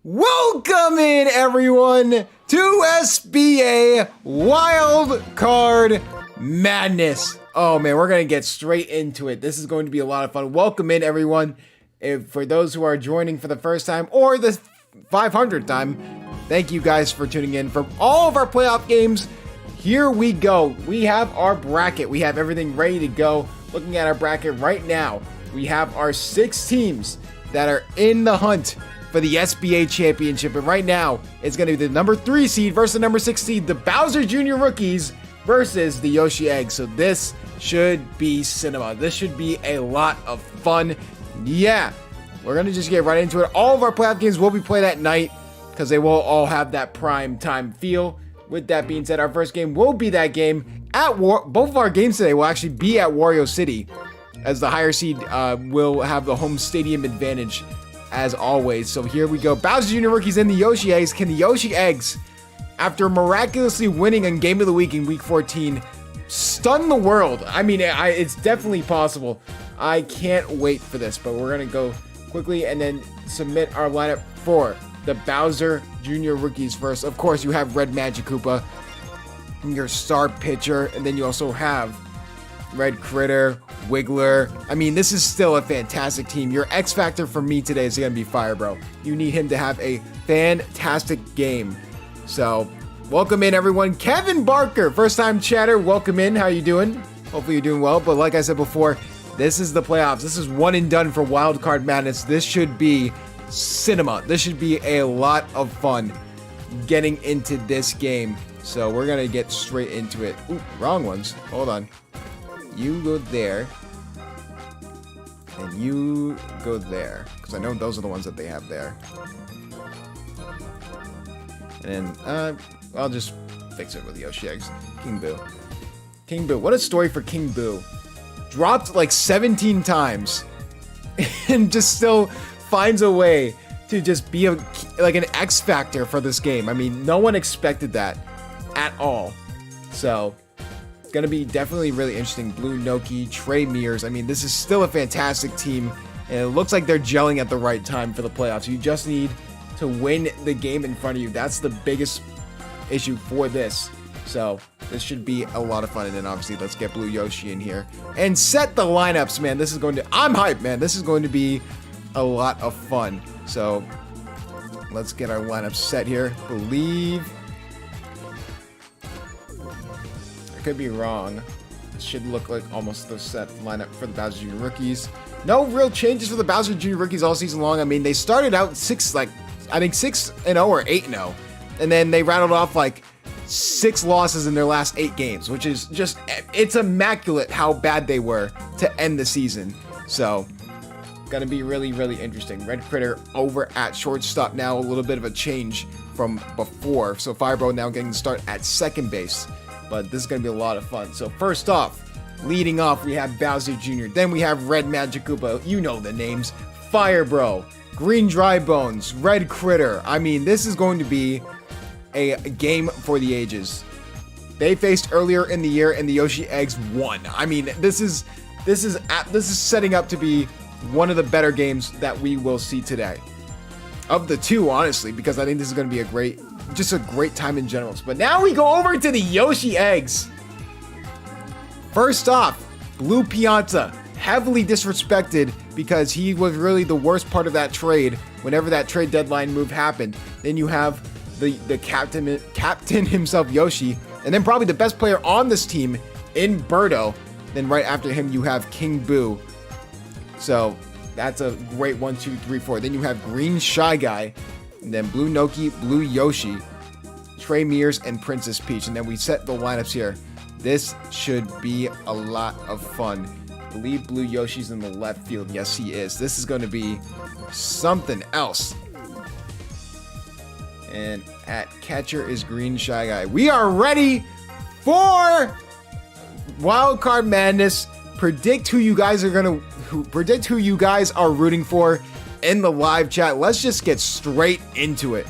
Welcome in, everyone, to SBA Wildcard Madness. Oh, man, we're going to get straight into it. This is going to be a lot of fun. Welcome in, everyone. For those who are joining for the first time or the 500th time, thank you guys for tuning in. For all of our playoff games, here we go. We have our bracket. We have everything ready to go. Looking at our bracket right now, we have our 6 teams that are in the hunt for the SBA championship. And right now, it's going to be the number 3 seed versus the number 6 seed, the Bowser Jr. Rookies versus the Yoshi Eggs. So this should be cinema. This should be a lot of fun. Yeah, we're going to just get right into it. All of our playoff games will be played at night because they will all have that prime time feel. With that being said, our first game will be that game at both of our games today will actually be at Wario City, as the higher seed will have the home stadium advantage as always. So here we go. Bowser Jr. Rookies and the Yoshi Eggs. Can the Yoshi Eggs, after miraculously winning on Game of the Week in Week 14, stun the world? I mean, it's definitely possible. I can't wait for this, but we're going to go quickly and then submit our lineup for the Bowser Jr. Rookies first. Of course, you have Red Magic Koopa, your star pitcher, and then you also have Red Critter, Wiggler. I mean, this is still a fantastic team. Your X factor for me today is going to be Fire Bro. You need him to have a fantastic game. So, welcome in, everyone. Kevin Barker, first time chatter. Welcome in. How you doing? Hopefully you're doing well. But like I said before, this is the playoffs. This is one and done for Wildcard Madness. This should be cinema. This should be a lot of fun getting into this game. So we're going to get straight into it. Ooh, wrong ones. Hold on. You go there. And you go there. Because I know those are the ones that they have there. And then, I'll just fix it with Yoshi Eggs. King Boo. King Boo. What a story for King Boo. Dropped like 17 times. And just still finds a way to just be like an X factor for this game. I mean, no one expected that at all. So, it's going to be definitely really interesting. Blue Noki, Trey Mears. I mean, this is still a fantastic team, and it looks like they're gelling at the right time for the playoffs. You just need to win the game in front of you. That's the biggest issue for this. So, this should be a lot of fun. And then, obviously, let's get Blue Yoshi in here and set the lineups, man. This is going to... I'm hyped, man. This is going to be a lot of fun. So, let's get our lineup set here. Believe... could be wrong. It should look like almost the set lineup for the Bowser Jr. Rookies. No real changes for the Bowser Jr. Rookies all season long. I mean, they started out 6-0 or 8-0, and then they rattled off like 6 losses in their last 8 games, which is just, it's immaculate how bad they were to end the season. So, gonna be really, really interesting. Red Critter over at shortstop now, a little bit of a change from before. So Firebro now getting to start at second base. But this is going to be a lot of fun. So first off, leading off, we have Bowser Jr. Then we have Red Magic Koopa. You know the names. Fire Bro, Green Dry Bones, Red Critter. I mean, this is going to be a game for the ages. They faced earlier in the year and the Yoshi Eggs won. I mean, this is setting up to be one of the better games that we will see today. Of the two, honestly, because I think this is going to be a great time in general. But now we go over to the Yoshi Eggs. First off, Blue Pianta, heavily disrespected because he was really the worst part of that trade whenever that trade deadline move happened. Then you have the captain himself, Yoshi, and then probably the best player on this team in Birdo. Then right after him, you have King Boo. So that's a great 1, 2, 3, 4. Then you have Green Shy Guy, and then Blue Noki, Blue Yoshi, Trey Mears, and Princess Peach. And then we set the lineups here. This should be a lot of fun. I believe Blue Yoshi's in the left field. Yes, he is. This is going to be something else. And at catcher is Green Shy Guy. We are ready for Wildcard Madness. Predict who you guys are rooting for in the live chat. Let's just get straight into it.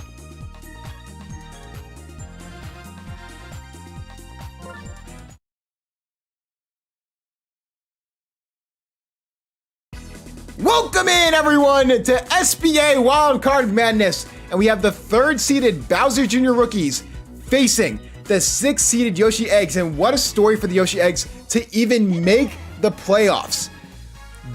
Welcome in, everyone, to SBA Wildcard Madness. and we have the 3rd-seeded Bowser Jr. rookies facing the 6th-seeded Yoshi Eggs. And what a story for the Yoshi Eggs to even make the playoffs.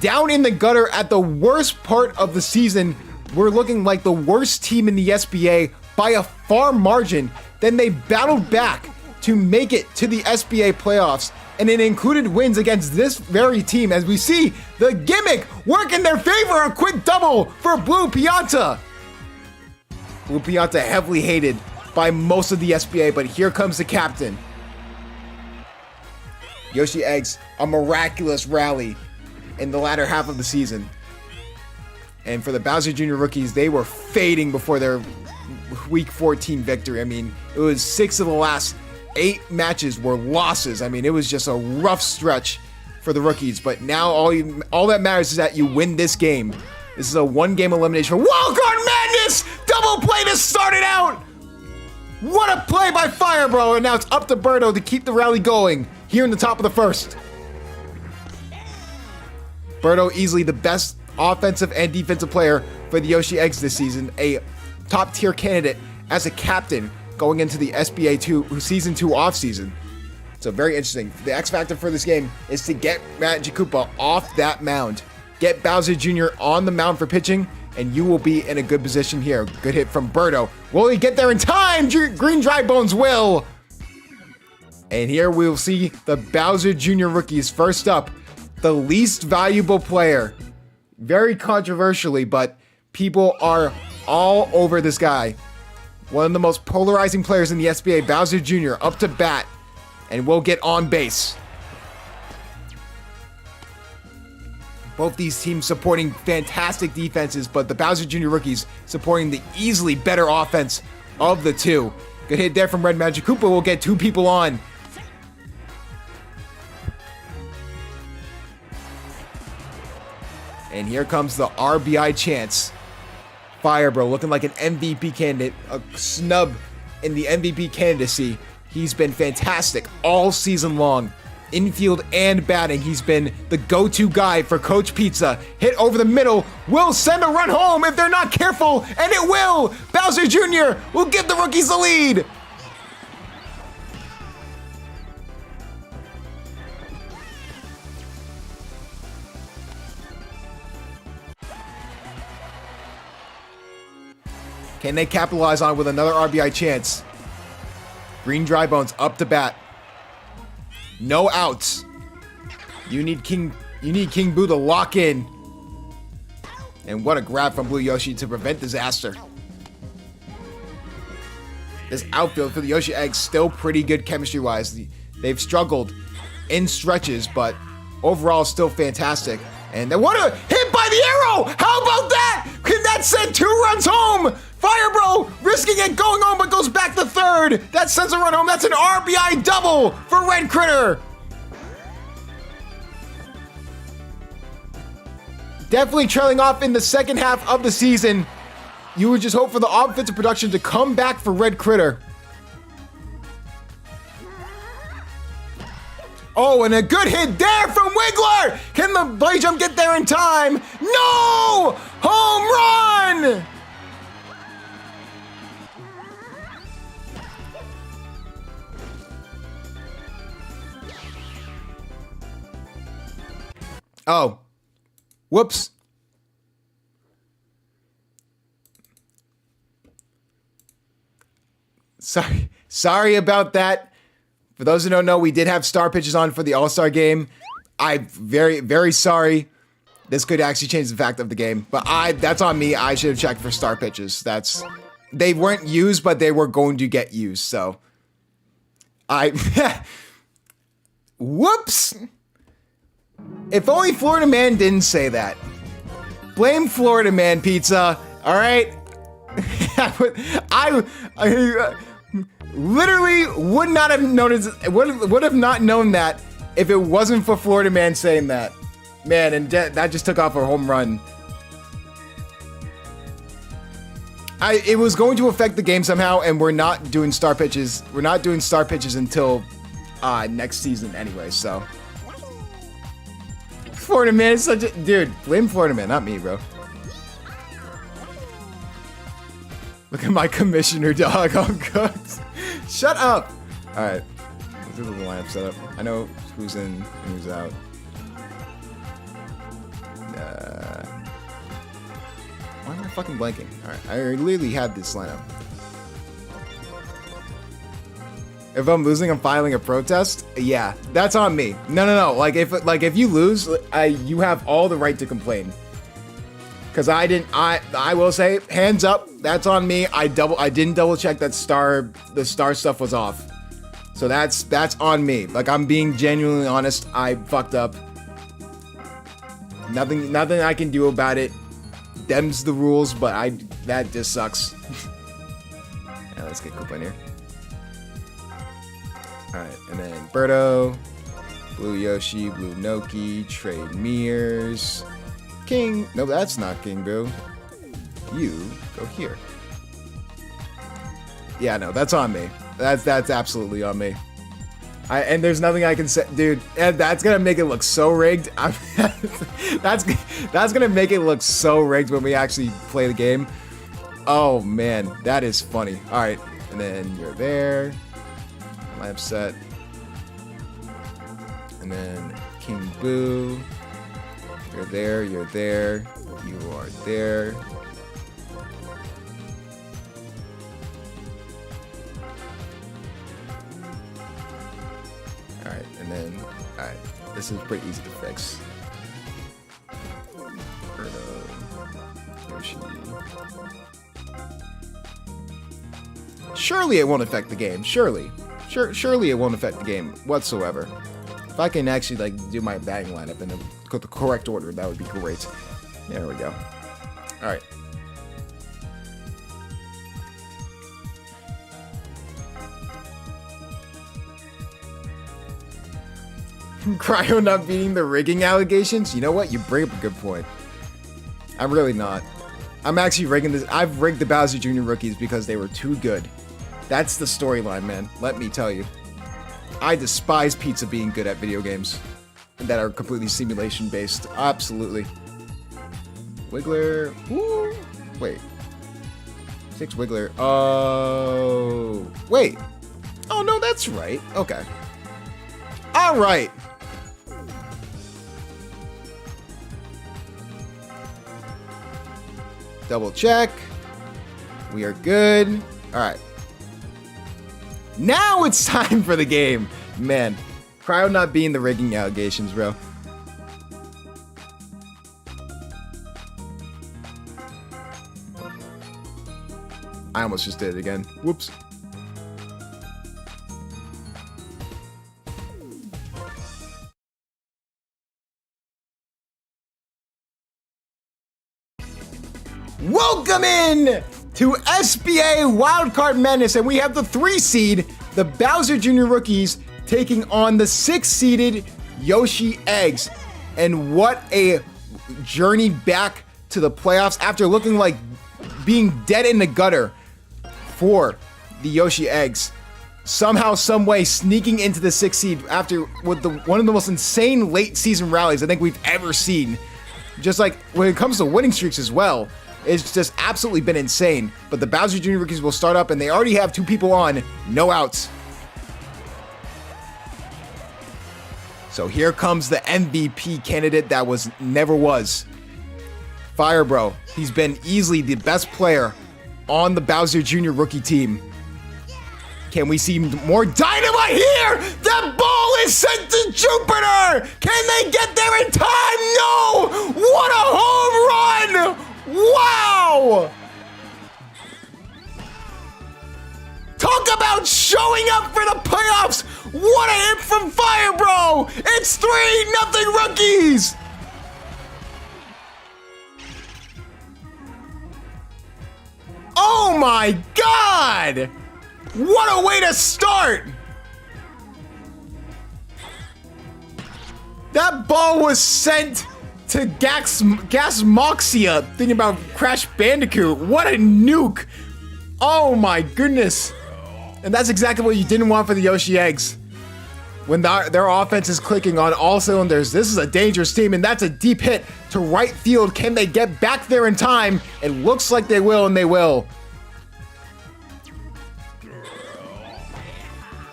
Down in the gutter at the worst part of the season, we're looking like the worst team in the SBA by a far margin. Then they battled back to make it to the SBA playoffs, and it included wins against this very team, as we see the gimmick work in their favor. A quick double for Blue Pianta. Blue Pianta heavily hated by most of the SBA, but here comes the captain. Yoshi Eggs, a miraculous rally in the latter half of the season. And for the Bowser Jr. rookies, they were fading before their Week 14 victory. I mean, it was 6 of the last 8 matches were losses. I mean, it was just a rough stretch for the rookies. But now all that matters is that you win this game. This is a 1-game elimination for Wildcard Madness! Double play to start it out! What a play by Firebro! And now it's up to Birdo to keep the rally going here in the top of the first. Birdo easily the best offensive and defensive player for the Yoshi Eggs this season. A top tier candidate as a captain going into the SBA 2 Season 2 offseason. So very interesting. The X factor for this game is to get Magic Koopa off that mound. Get Bowser Jr. on the mound for pitching, and you will be in a good position here. Good hit from Birdo. Will he get there in time? Green Dry Bones will. And here we will see the Bowser Jr. rookies. First up, the least valuable player. Very controversially, but people are all over this guy. One of the most polarizing players in the SBA, Bowser Jr. up to bat, and will get on base. Both these teams supporting fantastic defenses, but the Bowser Jr. rookies supporting the easily better offense of the two. Good hit there from Red Magic Koopa will get 2 people on. And here comes the RBI chance. Firebro looking like an MVP candidate, a snub in the MVP candidacy. He's been fantastic all season long. Infield and batting, he's been the go-to guy for Coach Pizza. Hit over the middle, will send a run home if they're not careful, and it will! Bowser Jr. will give the rookies the lead! Can they capitalize on it with another RBI chance? Green Dry Bones up to bat. No outs. You need King Boo to lock in. And what a grab from Blue Yoshi to prevent disaster. This outfield for the Yoshi Eggs still pretty good chemistry-wise. They've struggled in stretches, but overall still fantastic. And then what a hit by the arrow! How about that? Can that send 2 runs home? Firebro risking it going home, but goes back to third. That sends a run home. That's an RBI double for Red Critter. Definitely trailing off in the second half of the season. You would just hope for the offensive production to come back for Red Critter. Oh, and a good hit there from Wiggler! Can the play jump get there in time? No! Home run! Oh. Whoops. Sorry about that. For those who don't know, we did have star pitches on for the All-Star game. I'm very, very sorry. This could actually change the fact of the game, but that's on me. I should have checked for star pitches. They weren't used, but they were going to get used. So whoops. If only Florida Man didn't say that. Blame Florida Man Pizza. All right. I literally would not have noticed. Would have not known that if it wasn't for Florida Man saying that. Man, and that just took off a home run. It was going to affect the game somehow, and we're not doing star pitches. We're not doing star pitches until next season anyway. So. Florida Man is such a dude. Blame Florida Man, not me, bro. Look at my commissioner dog. I'm cooked. Shut up. All right. Let's do the lineup setup. I know who's in and who's out. Why am I fucking blanking? All right. I literally had this lineup. If I'm losing, I'm filing a protest. Yeah, that's on me. No. Like if you lose, you have all the right to complain. Cause I will say, hands up, that's on me. I didn't double check that the star stuff was off. So that's on me. Like, I'm being genuinely honest. I fucked up. Nothing I can do about it. Them's the rules, but that just sucks. Yeah, let's get Koopa in here. Alright, and then Birdo, Blue Yoshi, Blue Noki, Trade Mirrors, King. No, that's not King Boo. You go here. Yeah, no, that's on me. That's absolutely on me. And there's nothing I can say, dude. And that's gonna make it look so rigged. That's gonna make it look so rigged when we actually play the game. Oh man, that is funny. All right, and then you're there. Lamp set, and then King Boo. You're there. You are there. Alright, and then, alright, this is pretty easy to fix. Birdo, Yoshi. Surely it won't affect the game, surely it won't affect the game whatsoever. If I can actually, like, do my batting lineup in the correct order, that would be great. There we go. Alright. Cryo not beating the rigging allegations? You know what? You bring up a good point. I'm really not. I'm actually rigging this. I've rigged the Bowser Jr. rookies because they were too good. That's the storyline, man. Let me tell you. I despise pizza being good at video games that are completely simulation based. Absolutely. Wiggler. Woo. Wait. 6 Wiggler. Oh. Wait. Oh, no, that's right. Okay. All right. Double check. We are good. All right. Now it's time for the game. Man, Cryo not being the rigging allegations, bro. I almost just did it again. Whoops. Welcome in to SBA Wildcard Madness, and we have the 3 seed, the Bowser Jr. rookies, taking on the 6-seeded Yoshi Eggs. And what a journey back to the playoffs after looking like being dead in the gutter for the Yoshi Eggs. Somehow, some way, sneaking into the 6th seed after with one of the most insane late season rallies I think we've ever seen. Just like when it comes to winning streaks as well. It's just absolutely been insane. But the Bowser Jr. rookies will start up, and they already have 2 people on, no outs. So here comes the MVP candidate that never was. Fire Bro. He's been easily the best player on the Bowser Jr. rookie team. Can we see more dynamite here? That ball is sent to Jupiter! Can they get there in time? No! What a home run! Wow! Talk about showing up for the playoffs! What a hit from Fire Bro! It's 3-0 rookies! Oh my God! What a way to start! That ball was sent to Gasmoxia, thinking about Crash Bandicoot. What a nuke! Oh my goodness! And that's exactly what you didn't want for the Yoshi Eggs. When their offense is clicking on all cylinders, this is a dangerous team, and that's a deep hit to right field. Can they get back there in time? It looks like they will, and they will.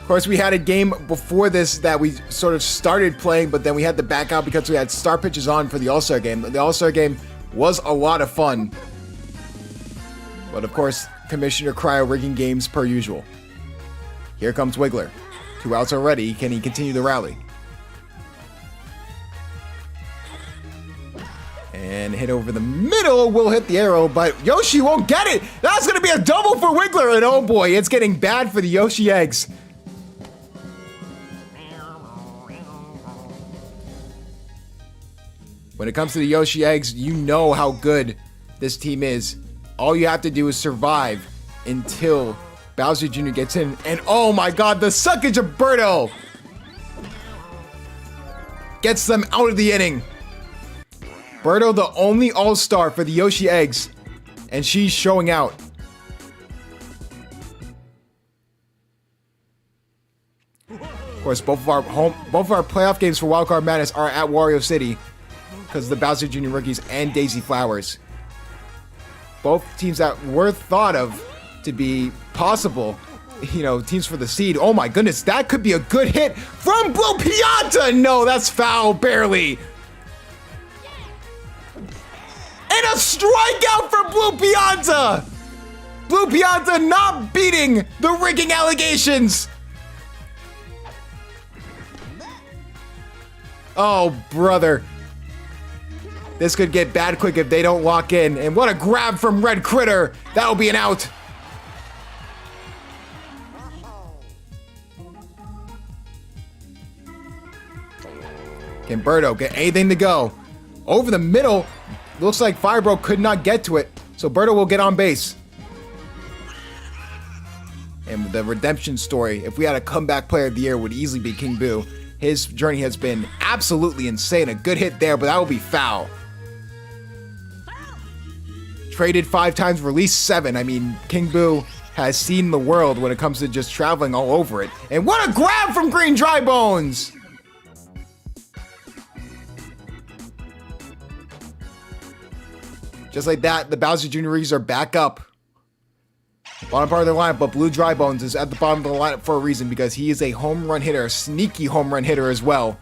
Of course, we had a game before this that we sort of started playing, but then we had to back out because we had star pitches on for the All-Star game. The All-Star game was a lot of fun. But of course, Commissioner Cryo rigging games per usual. Here comes Wiggler. 2 outs already. Can he continue the rally? And hit over the middle will hit the arrow, but Yoshi won't get it. That's going to be a double for Wiggler. And oh boy, it's getting bad for the Yoshi eggs. When it comes to the Yoshi eggs, you know how good this team is. All you have to do is survive until Bowser Jr. gets in. And oh my god, the suckage of Birdo gets them out of the inning. Birdo, the only all-star for the Yoshi eggs, and she's showing out. Of course, both of our playoff games for Wildcard Madness are at Wario City because of the Bowser Jr. rookies and Daisy Flowers. Both teams that were thought of to be possible, teams for the seed. Oh my goodness, that could be a good hit from Blue Pianta. No, that's foul, barely. And a strikeout for Blue Pianta. Blue Pianta not beating the rigging allegations. Oh, brother. This could get bad quick if they don't lock in. And what a grab from Red Critter. That'll be an out. Can Birdo get anything to go? Over the middle. Looks like Firebro could not get to it. So Birdo will get on base. And the redemption story, if we had a comeback player of the year, would easily be King Boo. His journey has been absolutely insane. A good hit there, but that will be foul. Traded 5 times, released 7. I mean, King Boo has seen the world when it comes to just traveling all over it. And what a grab from Green Dry Bones! Just like that, the Bowser Jr. rookies are back up. Bottom part of the lineup, but Blue Dry Bones is at the bottom of the lineup for a reason because he is a home run hitter, a sneaky home run hitter as well.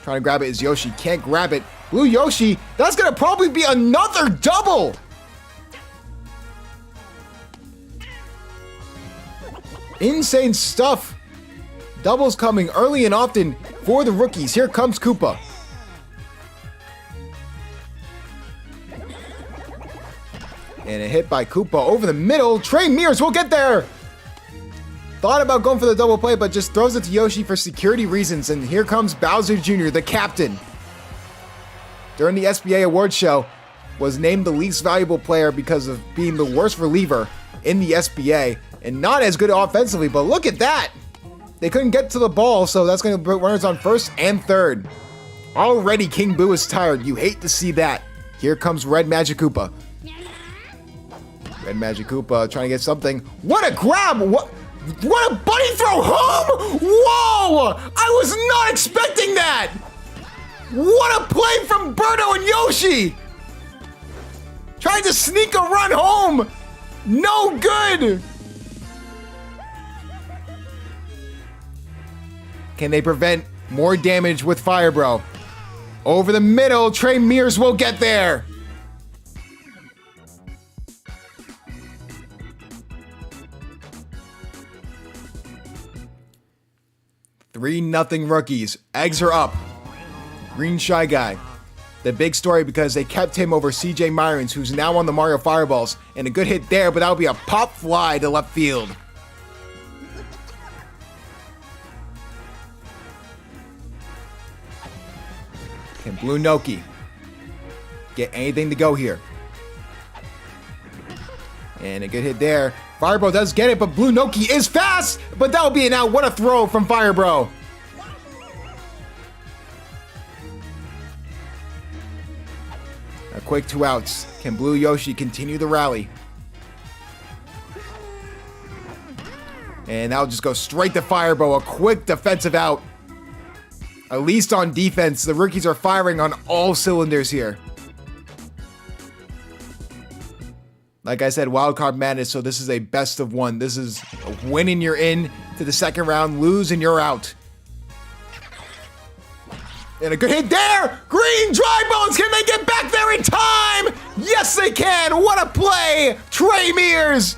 Trying to grab it is Yoshi, can't grab it. Blue Yoshi, that's gonna probably be another double! Insane stuff. Doubles coming early and often for the rookies. Here comes Koopa. And a hit by Koopa over the middle. Trey Mears will get there. Thought about going for the double play, but just throws it to Yoshi for security reasons. And here comes Bowser Jr., the captain. During the SBA Awards show, was named the least valuable player because of being the worst reliever in the SBA. And not as good offensively, but look at that. They couldn't get to the ball, so that's going to put runners on first and third. Already King Boo is tired. You hate to see that. Here comes Red Magic Koopa. Red Magic Koopa trying to get something. What a grab! What a bunny throw home! Whoa! I was not expecting that! What a play from Birdo and Yoshi! Trying to sneak a run home! No good! Can they prevent more damage with Firebro? Over the middle, Trey Mears will get there! 3-0 rookies. Eggs are up. Green Shy Guy. The big story because they kept him over CJ Myrons, who's now on the Mario Fireballs. And a good hit there, but that'll be a pop fly to left field. Can Blue Noki get anything to go here? And a good hit there. Firebro does get it, but Blue Noki is fast! But that'll be an out. What a throw from Firebro. A quick 2 outs. Can Blue Yoshi continue the rally? And that'll just go straight to Firebro. A quick defensive out. At least on defense, the rookies are firing on all cylinders here. Like I said, Wildcard Madness, so this is a best of one. This is a win and you're in. to the second round, lose, and you're out. And a good hit there! Green Dry Bones, can they get back there in time? Yes, they can! What a play! Trey Mears!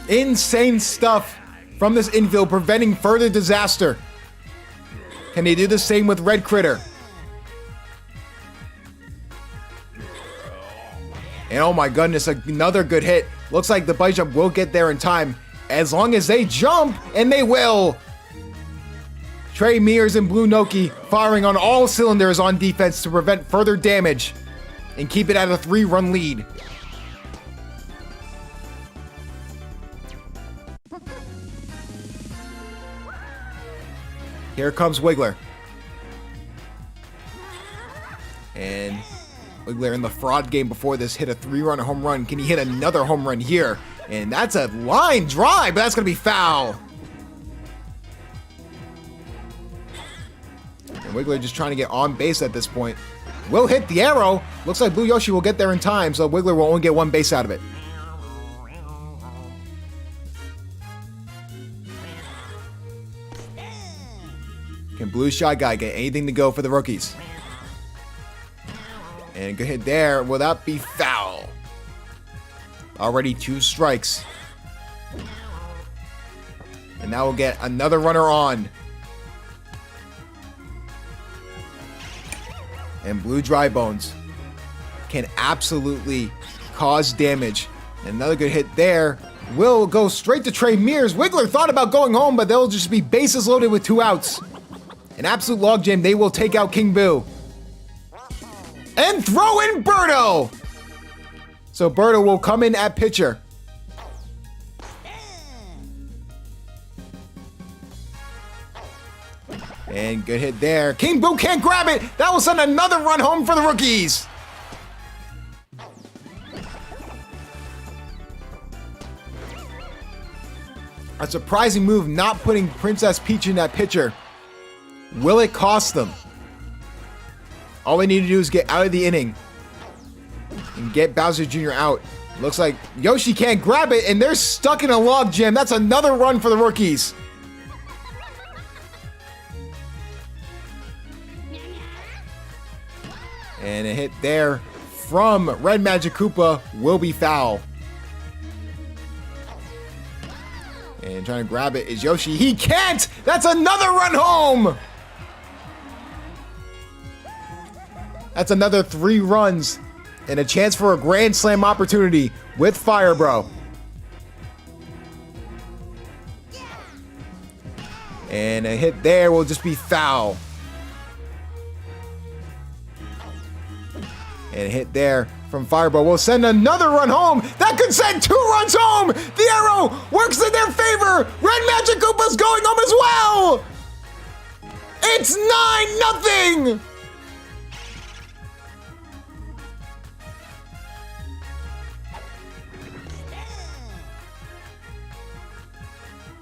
Insane stuff from this infield, preventing further disaster. Can they do the same with Red Critter? And oh my goodness, another good hit. Looks like the bike jump will get there in time, as long as they jump, and they will. Trey Mears and Blue Noki firing on all cylinders on defense to prevent further damage and keep it at a 3-run lead. Here comes Wiggler. And Wiggler in the fraud game before this hit a 3-run home run. Can he hit another home run here? And that's a line drive, but that's going to be foul. And Wiggler just trying to get on base at this point. Will hit the arrow. Looks like Blue Yoshi will get there in time, so Wiggler will only get 1 base out of it. Can Blue Shy Guy get anything to go for the rookies? And a good hit there. Will that be foul? Already 2 strikes. And now we'll get another runner on. And Blue Dry Bones can absolutely cause damage. And another good hit there will go straight to Trey Mears. Wiggler thought about going home, but they'll just be bases loaded with 2 outs. An absolute logjam. They will take out King Boo. And throw in Birdo. So Birdo will come in at pitcher. And good hit there. King Boo can't grab it. That will send another run home for the rookies. A surprising move not putting Princess Peach in that pitcher. Will it cost them? All we need to do is get out of the inning and get Bowser Jr. out. Looks like Yoshi can't grab it, and they're stuck in a log jam. That's another run for the rookies. And a hit there from Red Magic Koopa will be foul. And trying to grab it is Yoshi. He can't! That's another run home! That's another 3 runs and a chance for a Grand Slam opportunity with Fire Bro. And a hit there will just be foul. And a hit there from Fire Bro will send another run home. That could send 2 runs home. The arrow works in their favor. Red Magic Koopa's going home as well. It's 9-0.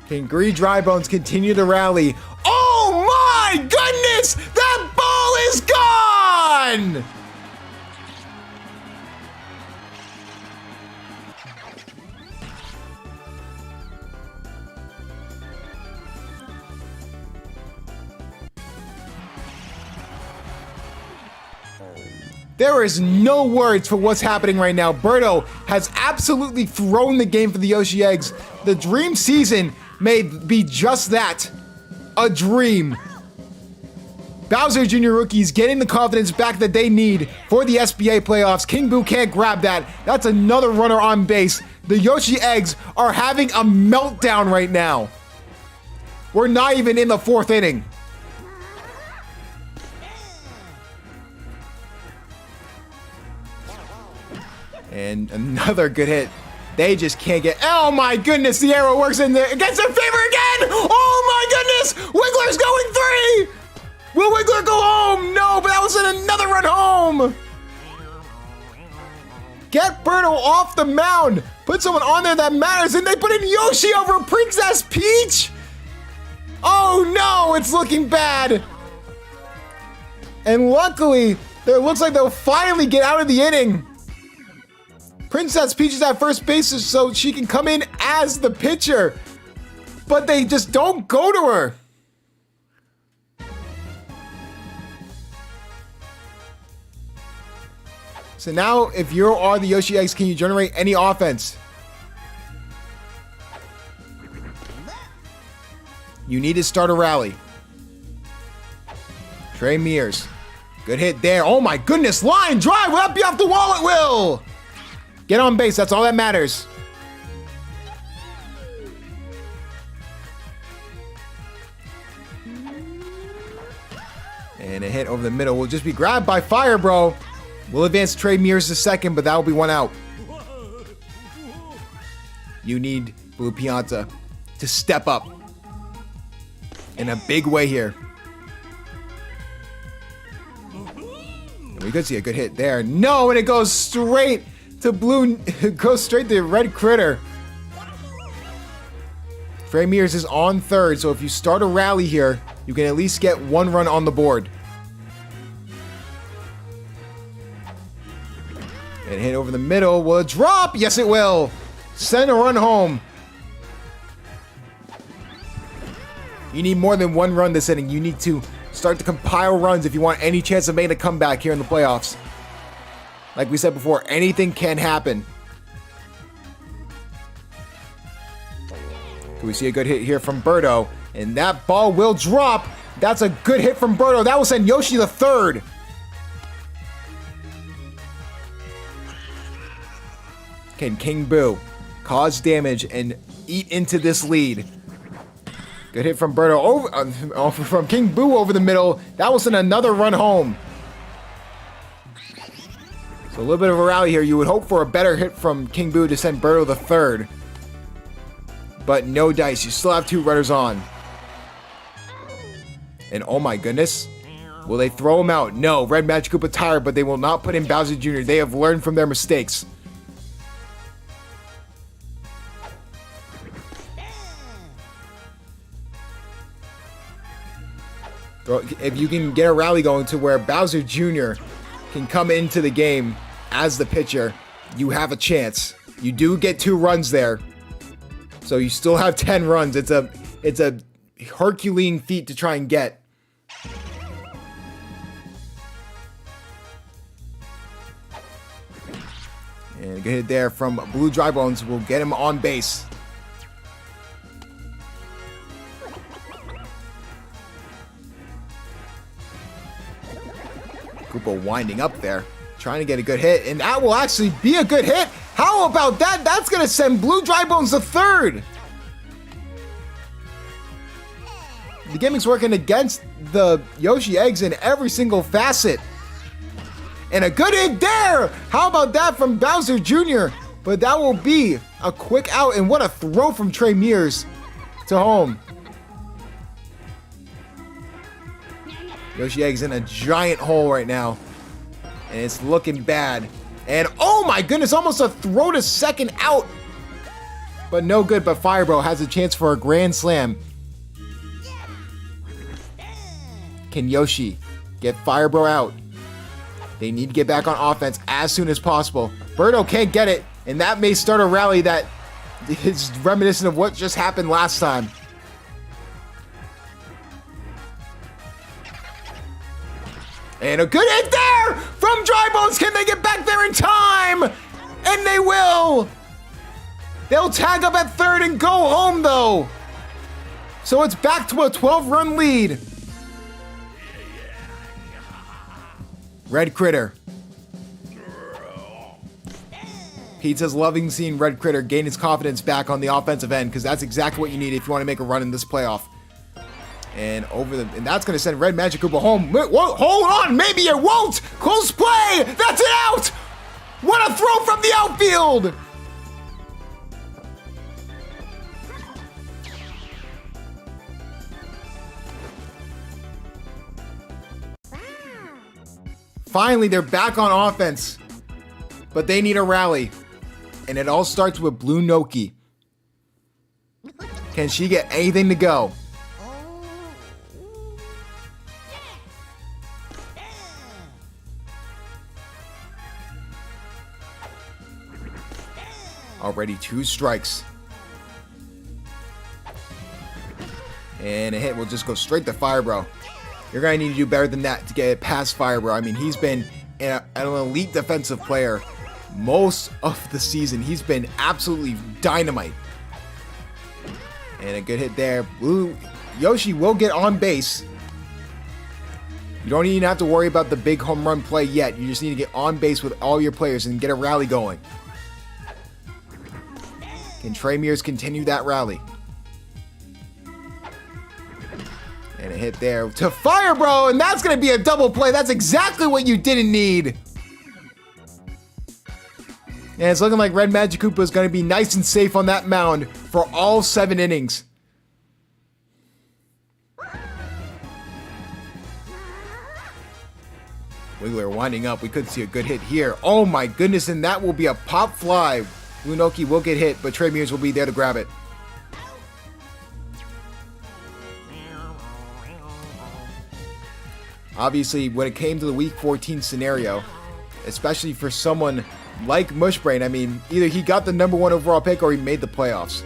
Can Green Dry Bones continue to rally? Oh my goodness! That ball is gone! There is no words for what's happening right now. Birdo has absolutely thrown the game for the Yoshi Eggs. The dream season may be just that, a dream. Bowser Jr. rookies getting the confidence back that they need for the SBA playoffs. King Boo can't grab that. That's another runner on base. The Yoshi Eggs are having a meltdown right now. We're not even in the 4th inning. And another good hit. They just can't get... Oh my goodness, the arrow works in there against their favor again! Oh my goodness! Wiggler's going 3! Will Wiggler go home? No, but that was another run home! Get Birdo off the mound! Put someone on there that matters, and they put in Yoshi over Princess Peach? Oh no, it's looking bad! And luckily, it looks like they'll finally get out of the inning. Princess Peach is at first base so she can come in as the pitcher. But they just don't go to her. So now, if you are the Yoshi Eggs, can you generate any offense? You need to start a rally. Trey Mears. Good hit there. Oh my goodness. Line drive. Will that be off the wall? It will. Get on base. That's all that matters. And a hit over the middle will just be grabbed by Fire Bro. We'll advance Trey Mears to second, but that will be one out. You need Blue Pianta to step up in a big way here. And we could see a good hit there. No, and it goes straight to Blue. It goes straight to Red Critter. Trey Mears is on third, so if you start a rally here, you can at least get one run on the board. And hit over the middle. Will it drop? Yes, it will. Send a run home. You need more than one run this inning. You need to start to compile runs if you want any chance of making a comeback here in the playoffs. Like we said before, anything can happen. Can we see a good hit here from Birdo? And that ball will drop. That's a good hit from Birdo. That will send Yoshi to third. Can King Boo cause damage and eat into this lead? Good hit from Birdo from King Boo over the middle. That will send another run home. So a little bit of a rally here. You would hope for a better hit from King Boo to send Birdo to third. But no dice. You still have two runners on. And oh my goodness. Will they throw him out? No. Red Magic Koopa tired, but they will not put in Bowser Jr. They have learned from their mistakes. If you can get a rally going to where Bowser Jr. can come into the game as the pitcher, you have a chance. You do get 2 runs there. So you still have 10 runs. It's a Herculean feat to try and get. And a good hit there from Blue Dry Bones will get him on base. Koopa winding up there, trying to get a good hit, and that will actually be a good hit. How about that? That's going to send Blue Dry Bones to third. The gimmick's working against the Yoshi Eggs in every single facet. And a good hit there. How about that from Bowser Jr.? But that will be a quick out, and what a throw from Trey Mears to home. Yoshi Egg's in a giant hole right now, and it's looking bad. And oh my goodness, almost a throw to second out, but no good. But Firebro has a chance for a grand slam. Can Yoshi get Firebro out? They need to get back on offense as soon as possible. Birdo can't get it, and that may start a rally that is reminiscent of what just happened last time. And a good hit there from Dry Bones. Can they get back there in time? And they will. They'll tag up at third and go home, though. So it's back to a 12-run lead. Red Critter. Pizza's loving seeing Red Critter gain his confidence back on the offensive end, because that's exactly what you need if you want to make a run in this playoff. And that's going to send Red Magic Koopa home. Whoa, hold on, maybe it won't. Close play. That's it out. What a throw from the outfield. Finally, they're back on offense, but they need a rally. And it all starts with Blue Noki. Can she get anything to go? Already 2 strikes. And a hit will just go straight to Fire Bro. You're going to need to do better than that to get it past Fire Bro. I mean, he's been an elite defensive player most of the season. He's been absolutely dynamite. And a good hit there. Blue Yoshi will get on base. You don't even have to worry about the big home run play yet. You just need to get on base with all your players and get a rally going. Can Trey Mears continue that rally? And a hit there to Fire Bro, and that's going to be a double play. That's exactly what you didn't need. And it's looking like Red Magic Koopa is going to be nice and safe on that mound for all 7 innings. Wiggler winding up. We could see a good hit here. Oh my goodness, and that will be a pop fly. Lunoki will get hit, but Trey Mears will be there to grab it. Obviously, when it came to the Week 14 scenario, especially for someone like Mushbrain, I mean, either he got the #1 overall pick or he made the playoffs.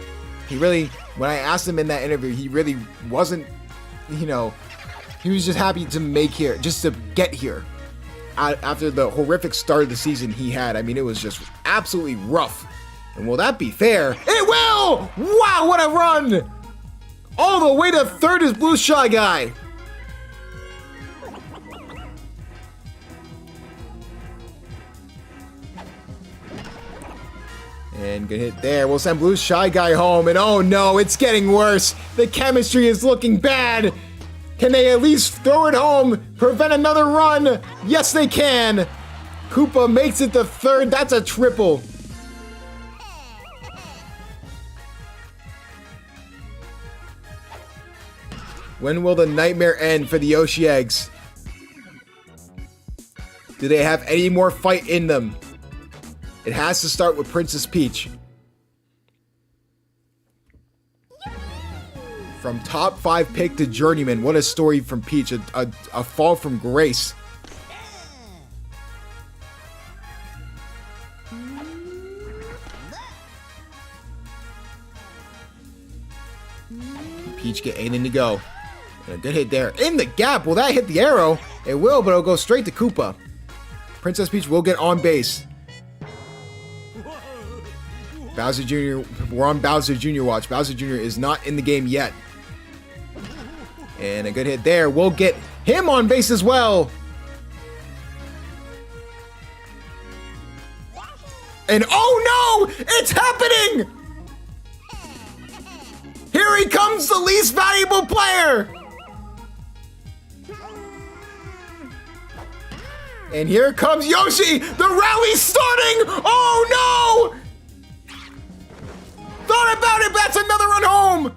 He really, when I asked him in that interview, he really wasn't, he was just happy to make here, just to get here. After the horrific start of the season he had, I mean, it was just absolutely rough. And will that be fair? It will! Wow, what a run! All the way to third is Blue Shy Guy. And good hit there. We'll send Blue Shy Guy home. And oh no, it's getting worse. The chemistry is looking bad. Can they at least throw it home? Prevent another run? Yes, they can. Koopa makes it to third. That's a triple. When will the nightmare end for the Yoshi Eggs? Do they have any more fight in them? It has to start with Princess Peach. From top 5 pick to journeyman, what a story from Peach, a fall from grace. Peach get anything to go. And a good hit there. In the gap, will that hit the arrow? It will, but it'll go straight to Koopa. Princess Peach will get on base. Bowser Jr., we're on Bowser Jr. watch. Bowser Jr. is not in the game yet. And a good hit there. We'll get him on base as well. And oh no! It's happening! Here he comes, the least valuable player! And here comes Yoshi! The rally's starting! Oh no! Thought about it, that's another run home!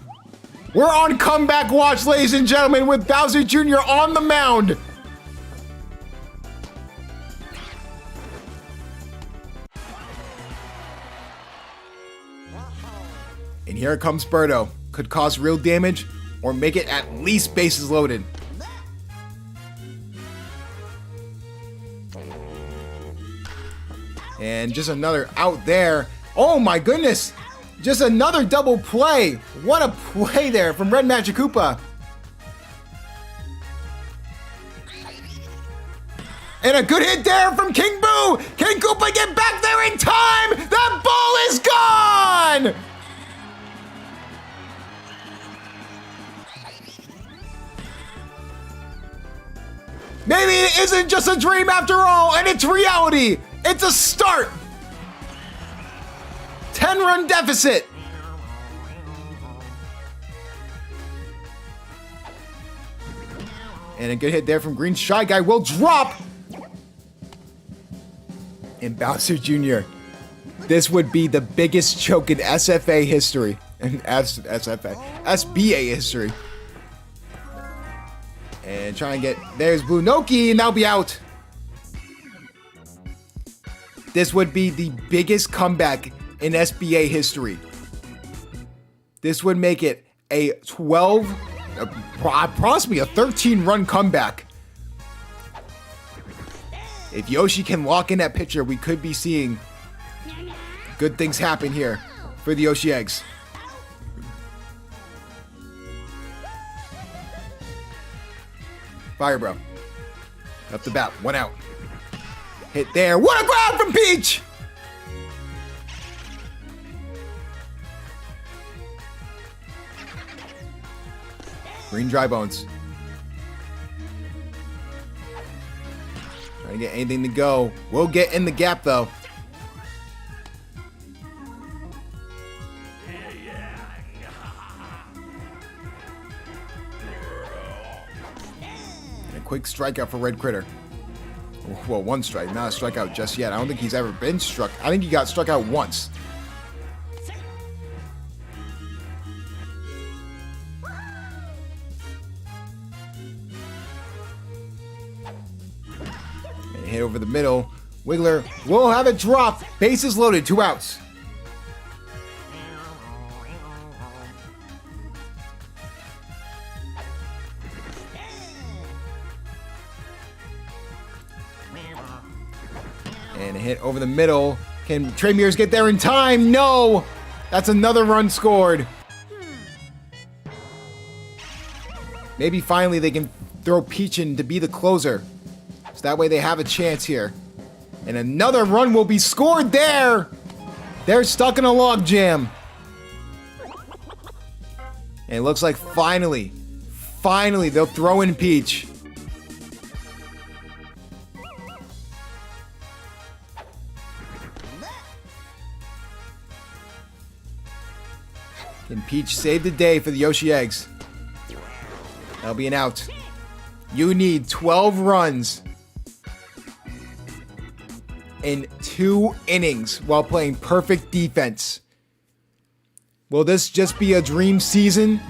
We're on comeback watch, ladies and gentlemen, with Bowser Jr. on the mound. And here comes Birdo. Could cause real damage or make it at least bases loaded. And just another out there. Oh my goodness! Just another double play. What a play there from Red Magic Koopa. And a good hit there from King Boo. Can Koopa get back there in time? That ball is gone! Maybe it isn't just a dream after all, and it's reality. It's a start. 10-run deficit. And a good hit there from Green Shy Guy will drop. And Bowser Jr. This would be the biggest choke in SFA history. And SBA history. And trying to get, there's Blue Noki, and that'll be out. This would be the biggest comeback in SBA history. This would make it a 12, possibly a 13-run comeback. If Yoshi can lock in that pitcher, we could be seeing Good things happen here for the Yoshi Eggs. Fire Bro. Up the bat. 1 out. Hit there. What a grab from Peach! Green Dry Bones. Trying to get anything to go. We'll get in the gap though. And a quick strikeout for Red Critter. Well, 1 strike, not a strikeout just yet. I don't think he's ever been struck. I think he got struck out once. And hit over the middle. Wiggler will have it drop. Bases loaded, 2 outs. And a hit over the middle. Can Trey Mears get there in time? No! That's another run scored. Maybe finally they can throw Peach in to be the closer. So that way they have a chance here. And another run will be scored there. They're stuck in a log jam. And it looks like finally they'll throw in Peach. And Peach saved the day for the Yoshi Eggs. That'll be an out. You need 12 runs in 2 innings while playing perfect defense. Will this just be a dream season,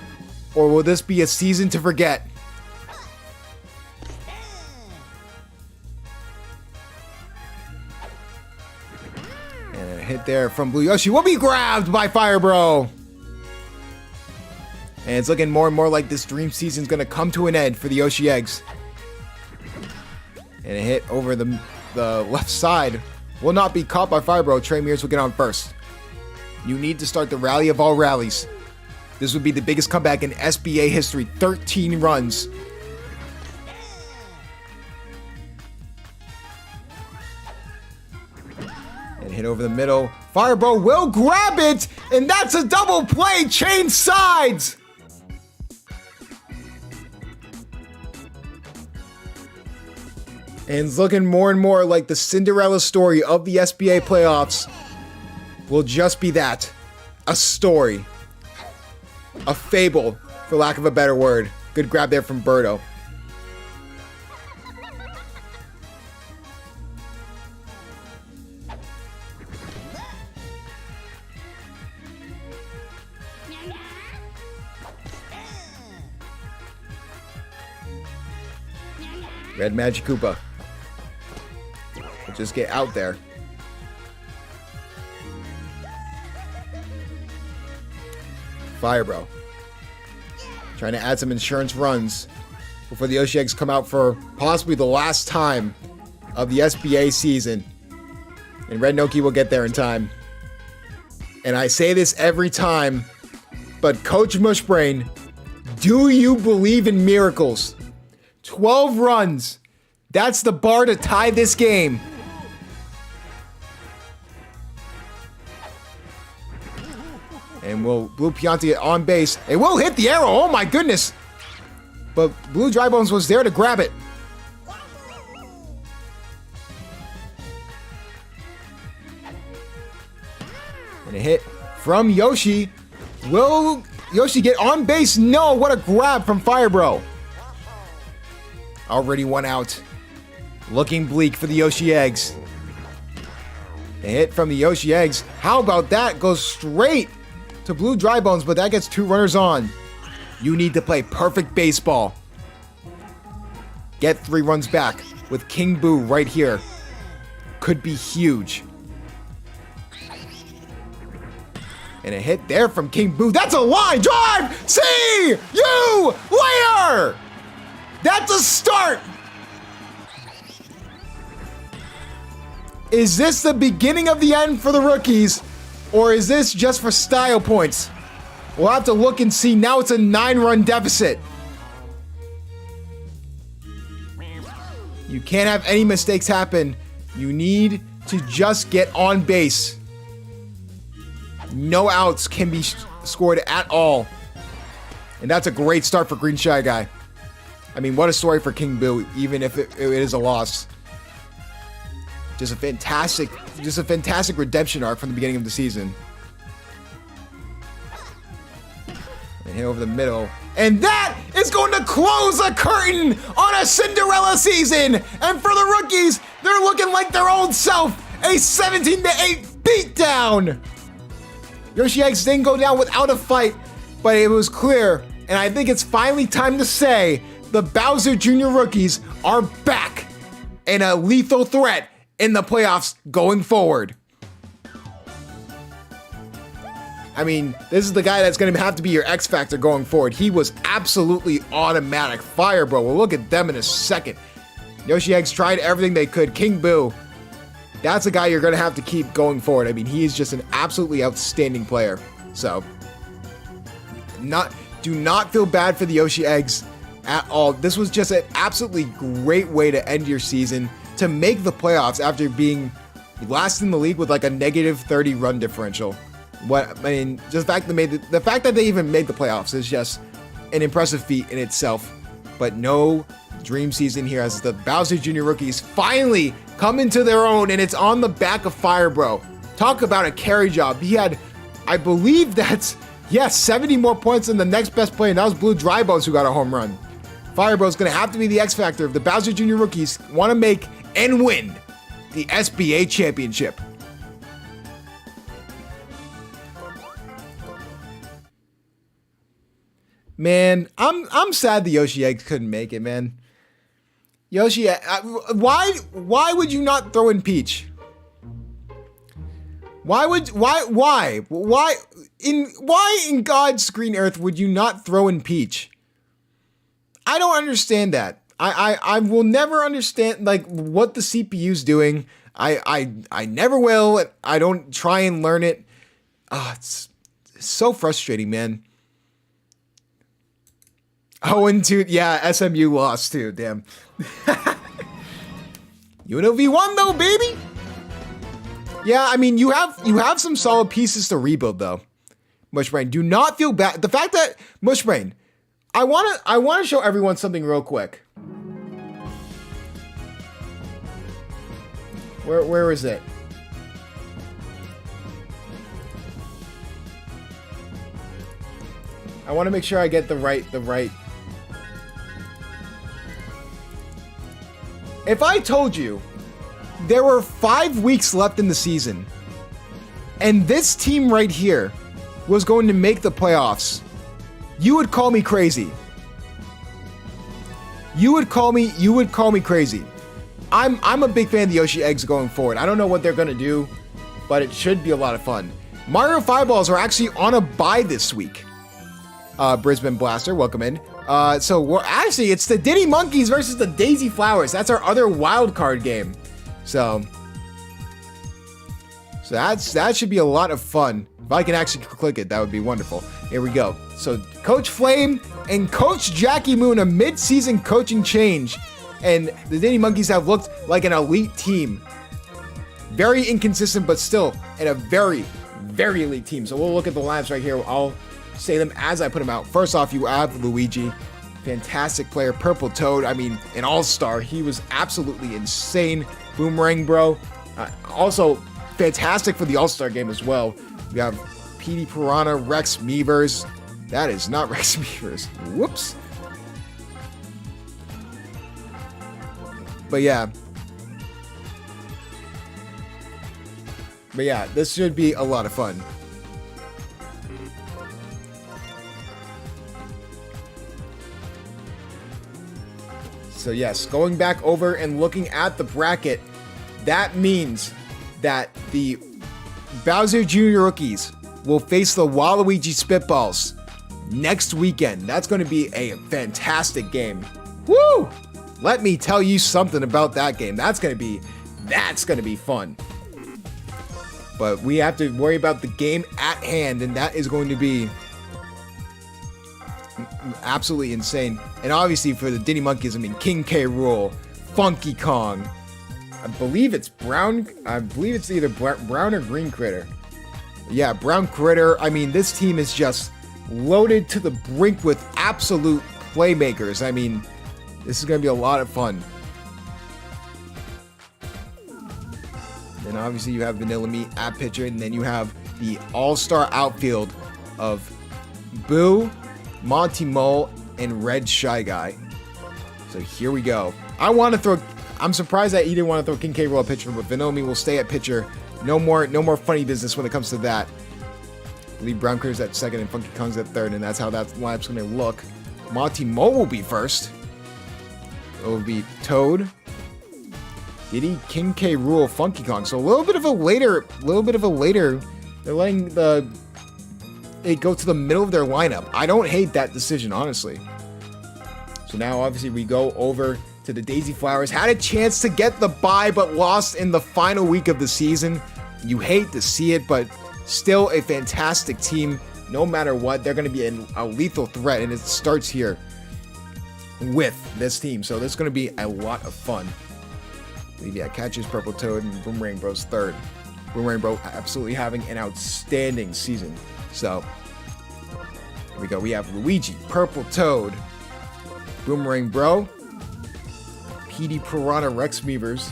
or will this be a season to forget? And a hit there from Blue Yoshi will be grabbed by Fire Bro. And it's looking more and more like this dream season's going to come to an end for the Yoshi Eggs. And a hit over the left side will not be caught by Fire Bro. Trey Mears will get on first. You need to start the rally of all rallies. This would be the biggest comeback in SBA history. 13 runs. And hit over the middle. Fire Bro will grab it, and that's a double play. Change sides. And it's looking more and more like the Cinderella story of the SBA playoffs will just be that. A story. A fable, for lack of a better word. Good grab there from Birdo. Red Magic Koopa. Just get out there. Fire Bro. Trying to add some insurance runs before the Yoshi Eggs come out for possibly the last time of the SBA season. And Red Noki will get there in time. And I say this every time, but Coach Mushbrain, do you believe in miracles? 12 runs. That's the bar to tie this game. And will Blue Piante get on base? It will hit the arrow. Oh my goodness. But Blue Dry Bones was there to grab it. And a hit from Yoshi. Will Yoshi get on base? No. What a grab from Fire Bro. Already 1 out. Looking bleak for the Yoshi Eggs. A hit from the Yoshi Eggs. How about that? Goes straight to Blue Dry Bones, but that gets 2 runners on. You need to play perfect baseball. Get 3 runs back with King Boo right here. Could be huge. And a hit there from King Boo. That's a line drive! See you later! That's a start! Is this the beginning of the end for the rookies? Or is this just for style points? We'll have to look and see. Now it's a 9-run deficit. You can't have any mistakes happen. You need to just get on base. No outs can be scored at all. And that's a great start for Green Shy Guy. I mean, what a story for King Boo, even if it is a loss. Just a fantastic redemption arc from the beginning of the season. And hit over the middle. And that is going to close the curtain on a Cinderella season. And for the rookies, they're looking like their old self. A 17-8 beatdown. Yoshi Eggs didn't go down without a fight, but it was clear. And I think it's finally time to say the Bowser Jr. rookies are back and a lethal threat in the playoffs going forward. I mean, this is the guy that's going to have to be your X Factor going forward. He was absolutely automatic. Fire, bro. We'll look at them in a second. Yoshi Eggs tried everything they could. King Boo, that's a guy you're going to have to keep going forward. I mean, he is just an absolutely outstanding player. So, do not feel bad for the Yoshi Eggs at all. This was just an absolutely great way to end your season, to make the playoffs after being last in the league with like a negative 30 run differential. The fact that they even made the playoffs is just an impressive feat in itself. But no dream season here as the Bowser Jr. rookies finally come into their own, and it's on the back of Fire Bro. Talk about a carry job. He had, I believe that's, 70 more points than the next best player, and that was Blue Drybones who got a home run. Fire Bro's gonna have to be the X Factor if the Bowser Jr. rookies want to make and win the SBA championship. Man, I'm sad the Yoshi Eggs couldn't make it, man. Yoshi, why would you not throw in Peach? Why in God's green earth would you not throw in Peach? I don't understand that. I will never understand like what the CPU's doing. I never will. I don't try and learn it. It's so frustrating, man. 0-2, yeah, SMU lost too, damn. UNLV won though, baby. Yeah, I mean, you have some solid pieces to rebuild though. Mushbrain, do not feel bad. The fact that Mushbrain, I wanna show everyone something real quick. Where is it? I want to make sure I get the right. If I told you there were 5 weeks left in the season and this team right here was going to make the playoffs, you would call me crazy. You would call me crazy. I'm a big fan of the Yoshi Eggs going forward. I don't know what they're going to do, but it should be a lot of fun. Mario Fireballs are actually on a bye this week. Brisbane Blaster, welcome in. So it's the Diddy Monkeys versus the Daisy Flowers. That's our other wild card game. So that should be a lot of fun. If I can actually click it, that would be wonderful. Here we go. So Coach Flame and Coach Jackie Moon, a mid-season coaching change. And the Diddy Monkeys have looked like an elite team. Very inconsistent, but still in a very, very elite team. So we'll look at the lineups right here. I'll say them as I put them out. First off, you have Luigi, fantastic player. Purple Toad, I mean, an all-star. He was absolutely insane. Boomerang Bro, also fantastic for the all-star game as well. We have PD Piranha, Rex Meavers. That is not Rex Meavers. Whoops. But yeah, this should be a lot of fun. So yes, going back over and looking at the bracket, that means that the Bowser Jr. rookies will face the Waluigi Spitballs next weekend. That's going to be a fantastic game. Woo! Let me tell you something about that game. That's going to be fun. But we have to worry about the game at hand, and that is going to be absolutely insane. And obviously for the Diddy Monkeys, I mean, King K. Rool, Funky Kong. I believe it's brown. I believe it's either brown or green critter. Yeah, brown critter. I mean, this team is just loaded to the brink with absolute playmakers. I mean, this is going to be a lot of fun. Then obviously you have Vanilla Meat at pitcher, and then you have the all-star outfield of Boo, Monty Mole, and Red Shy Guy. So here we go. I'm surprised that he didn't want to throw King K. Rool at pitcher, but Vanilla Meat will stay at pitcher. No more funny business when it comes to that. I believe Brown Critter's at second and Funky Kong's at third, and that's how that lineup's going to look. Monty Mole will be first. It will be Toad, Diddy, King K. Rool, Funky Kong. So a little bit of a later. They're letting it go to the middle of their lineup. I don't hate that decision, honestly. So now obviously we go over to the Daisy Flowers. Had a chance to get the bye, but lost in the final week of the season. You hate to see it, but still a fantastic team. No matter what, they're going to be a lethal threat, and it starts here with this team. So this is going to be a lot of fun. I believe, yeah, Catches, Purple Toad, and Boomerang Bro's third. Boomerang Bro absolutely having an outstanding season. So here we go. We have Luigi, Purple Toad, Boomerang Bro, Petey Piranha Rex Meavers,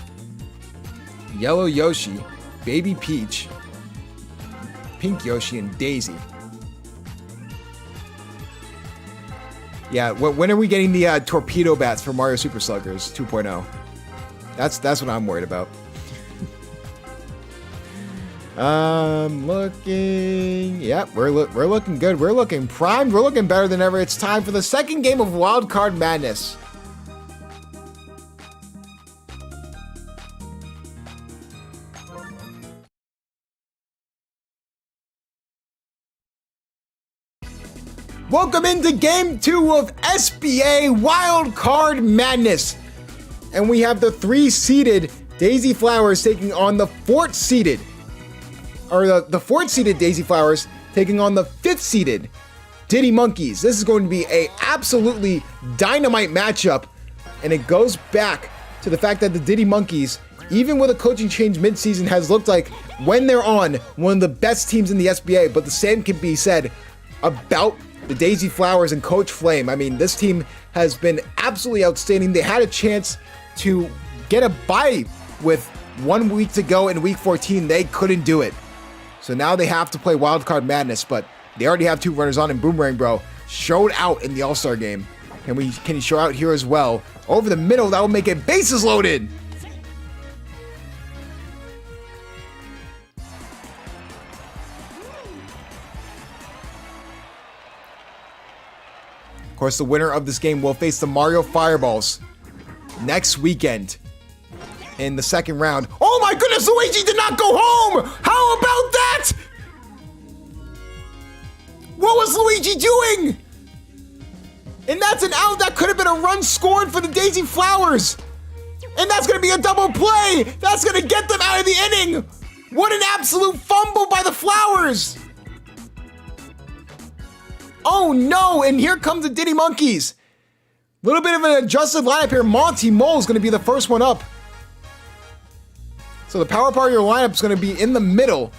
Yellow Yoshi, Baby Peach, Pink Yoshi, and Daisy. Yeah, when are we getting the torpedo bats for Mario Super Sluggers 2.0? That's what I'm worried about. Looking... Yep, we're looking good. We're looking primed. We're looking better than ever. It's time for the second game of Wildcard Madness. Welcome into Game 2 of SBA Wildcard Madness. And we have the 3-seeded Daisy Flowers taking on the 4th-seeded, or the 4th-seeded Daisy Flowers taking on the 5th-seeded Diddy Monkeys. This is going to be a absolutely dynamite matchup, and it goes back to the fact that the Diddy Monkeys, even with a coaching change midseason, has looked like, when they're on, one of the best teams in the SBA, but the same can be said about the Daisy Flowers and Coach Flame. I mean, this team has been absolutely outstanding. They had a chance to get a bye with 1 week to go in week 14. They couldn't do it. So now they have to play Wildcard Madness, but they already have 2 runners on, and Boomerang Bro showed out in the All-Star game. Can he show out here as well? Over the middle, that will make it bases loaded. Of course, the winner of this game will face the Mario Fireballs next weekend in the second round. Oh my goodness, Luigi did not go home! How about that? What was Luigi doing? And that's an out. That could have been a run scored for the Daisy Flowers. And that's going to be a double play. That's going to get them out of the inning. What an absolute fumble by the Flowers. Oh no, and here comes the Diddy Monkeys. Little bit of an adjusted lineup here. Monty Mole is going to be the first one up. So the power part of your lineup is going to be in the middle.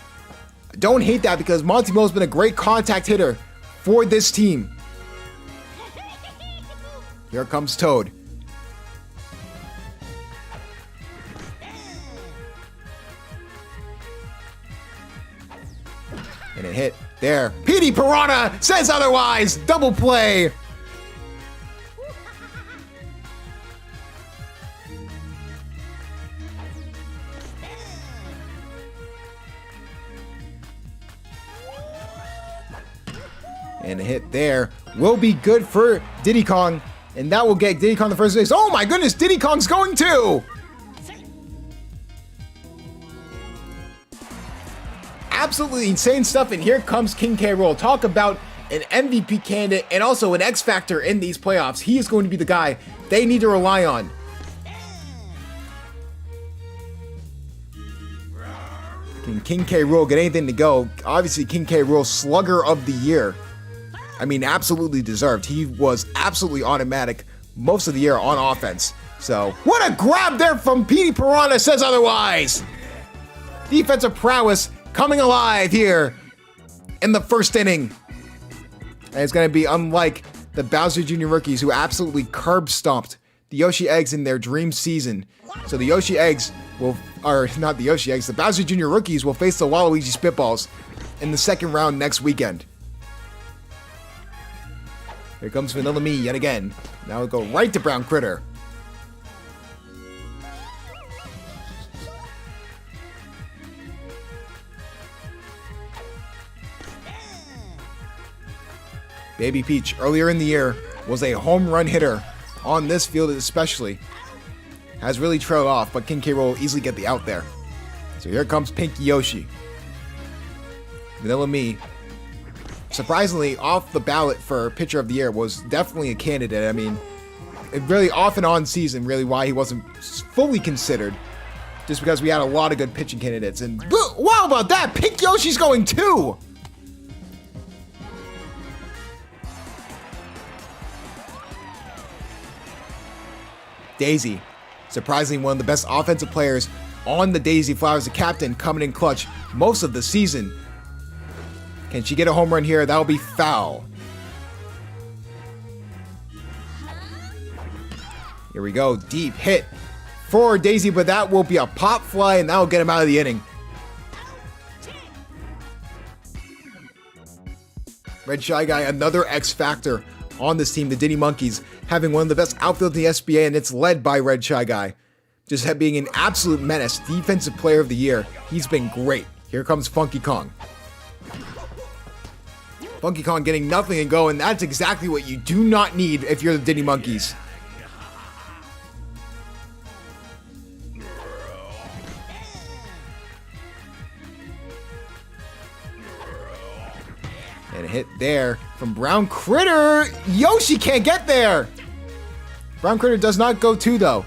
I don't hate that because Monty Mole has been a great contact hitter for this team. Here comes Toad. And it hit there. Petey Piranha says otherwise. Double play. And a hit there will be good for Diddy Kong. And that will get Diddy Kong the first base. Oh my goodness, Diddy Kong's going too! Absolutely insane stuff, and here comes King K. Rool. Talk about an MVP candidate and also an X factor in these playoffs. He is going to be the guy they need to rely on. Can King K. Rool get anything to go? Obviously, King K. Rool, Slugger of the Year. I mean, absolutely deserved. He was absolutely automatic most of the year on offense. So, what a grab there from Petey Piranha says otherwise. Defensive prowess coming alive here in the first inning. And it's going to be unlike the Bowser Jr. rookies who absolutely curb stomped the Yoshi Eggs in their dream season. So the Yoshi Eggs will, or not the Yoshi Eggs, the Bowser Jr. rookies will face the Waluigi Spitballs in the second round next weekend. Here comes Vanilla Me yet again. Now we'll go right to Brown Critter. Baby Peach, earlier in the year, was a home run hitter on this field especially. Has really trailed off, but King K. Rool will easily get the out there. So here comes Pinky Yoshi. Vanilla Me, surprisingly, off the ballot for Pitcher of the Year, was definitely a candidate. I mean, it really off and on season, really why he wasn't fully considered. Just because we had a lot of good pitching candidates. And wow, about that, Pink Yoshi's going too! Daisy, surprisingly one of the best offensive players on the Daisy Flowers, the captain, coming in clutch most of the season. Can she get a home run here? That'll be foul. Here we go, deep hit for Daisy, but that will be a pop fly, and that will get him out of the inning. Red Shy Guy, another X factor on this team, the Diddy Monkeys, having one of the best outfields in the SBA, and it's led by Red Shy Guy. Just being an absolute menace, defensive player of the year. He's been great. Here comes Funky Kong. Funky Kong getting nothing and go, and that's exactly what you do not need if you're the Diddy Monkeys. And a hit there from Brown Critter. Yoshi can't get there. Brown Critter does not go two, though.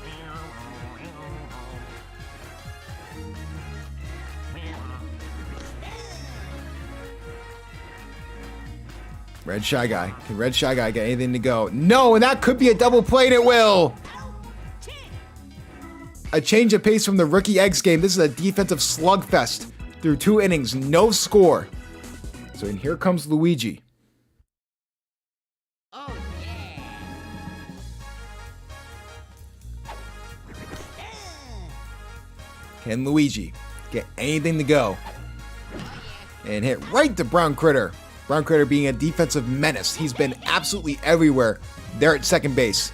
Red Shy Guy. Can Red Shy Guy get anything to go? No, and that could be a double play, and it will. A change of pace from the Rookie Eggs game. This is a defensive slugfest through 2 innings, no score. So and here comes Luigi. Oh, yeah. Can Luigi get anything to go? And hit right to Brown Critter. Brown Critter being a defensive menace. He's been absolutely everywhere there at second base.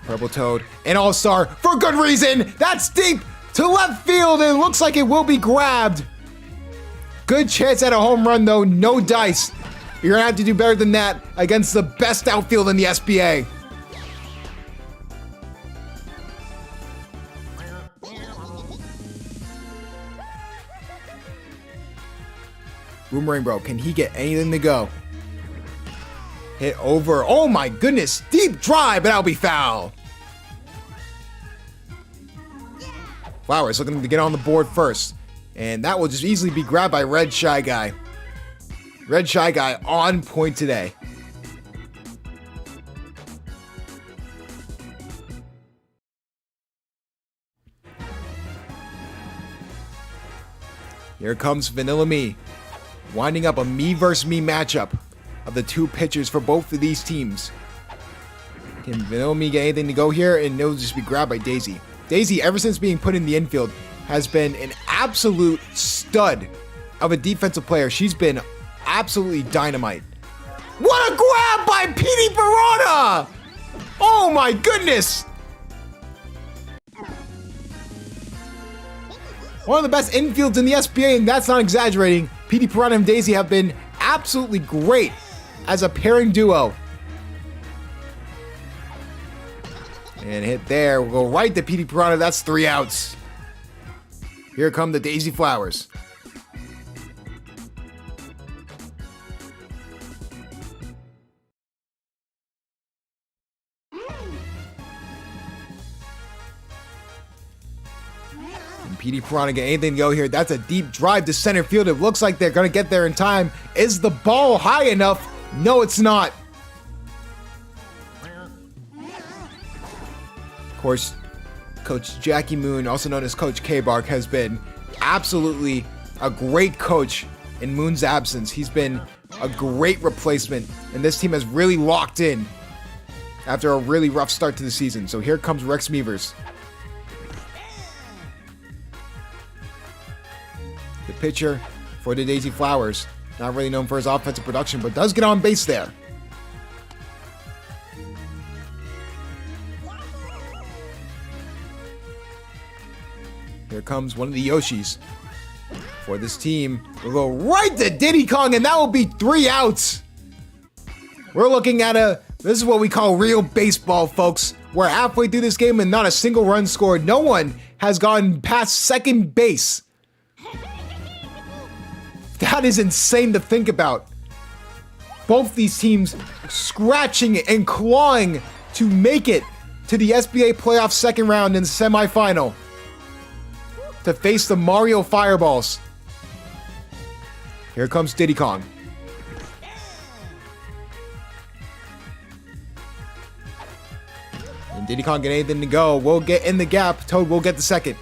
Purple Toad, an all-star for good reason. That's deep to left field, and it looks like it will be grabbed. Good chance at a home run, though. No dice. You're going to have to do better than that against the best outfield in the SBA. Boomerang Bro, can he get anything to go? Hit over. Oh my goodness. Deep drive, but that'll be foul. Flowers looking to get on the board first. And that will just easily be grabbed by Red Shy Guy. Red Shy Guy on point today. Here comes Vanilla Me. Winding up a me versus me matchup of the 2 pitchers for both of these teams. Can Vanilla Me get anything to go here? And it'll just be grabbed by Daisy. Daisy, ever since being put in the infield, has been an absolute stud of a defensive player. She's been absolutely dynamite. What a grab by Petey Piranha! Oh my goodness! One of the best infields in the SBA, and that's not exaggerating. Petey Piranha and Daisy have been absolutely great as a pairing duo. And hit there. We'll go right to Petey Piranha. That's 3 outs. Here come the Daisy Flowers. And PD Piranha get anything to go here. That's a deep drive to center field. It looks like they're going to get there in time. Is the ball high enough? No, it's not. Of course, Coach Jackie Moon, also known as Coach K-Bark, has been absolutely a great coach in Moon's absence. He's been a great replacement, and this team has really locked in after a really rough start to the season. So here comes Rex Meavers. The pitcher for the Daisy Flowers. Not really known for his offensive production, but does get on base there. Here comes one of the Yoshis for this team. We'll go right to Diddy Kong, and that will be 3 outs. We're looking at this is what we call real baseball, folks. We're halfway through this game and not a single run scored. No one has gotten past second base. That is insane to think about. Both these teams scratching and clawing to make it to the SBA playoff second round in the semifinal to face the Mario Fireballs. Here comes Diddy Kong. And Diddy Kong get anything to go. We'll get in the gap. Toad will get the second.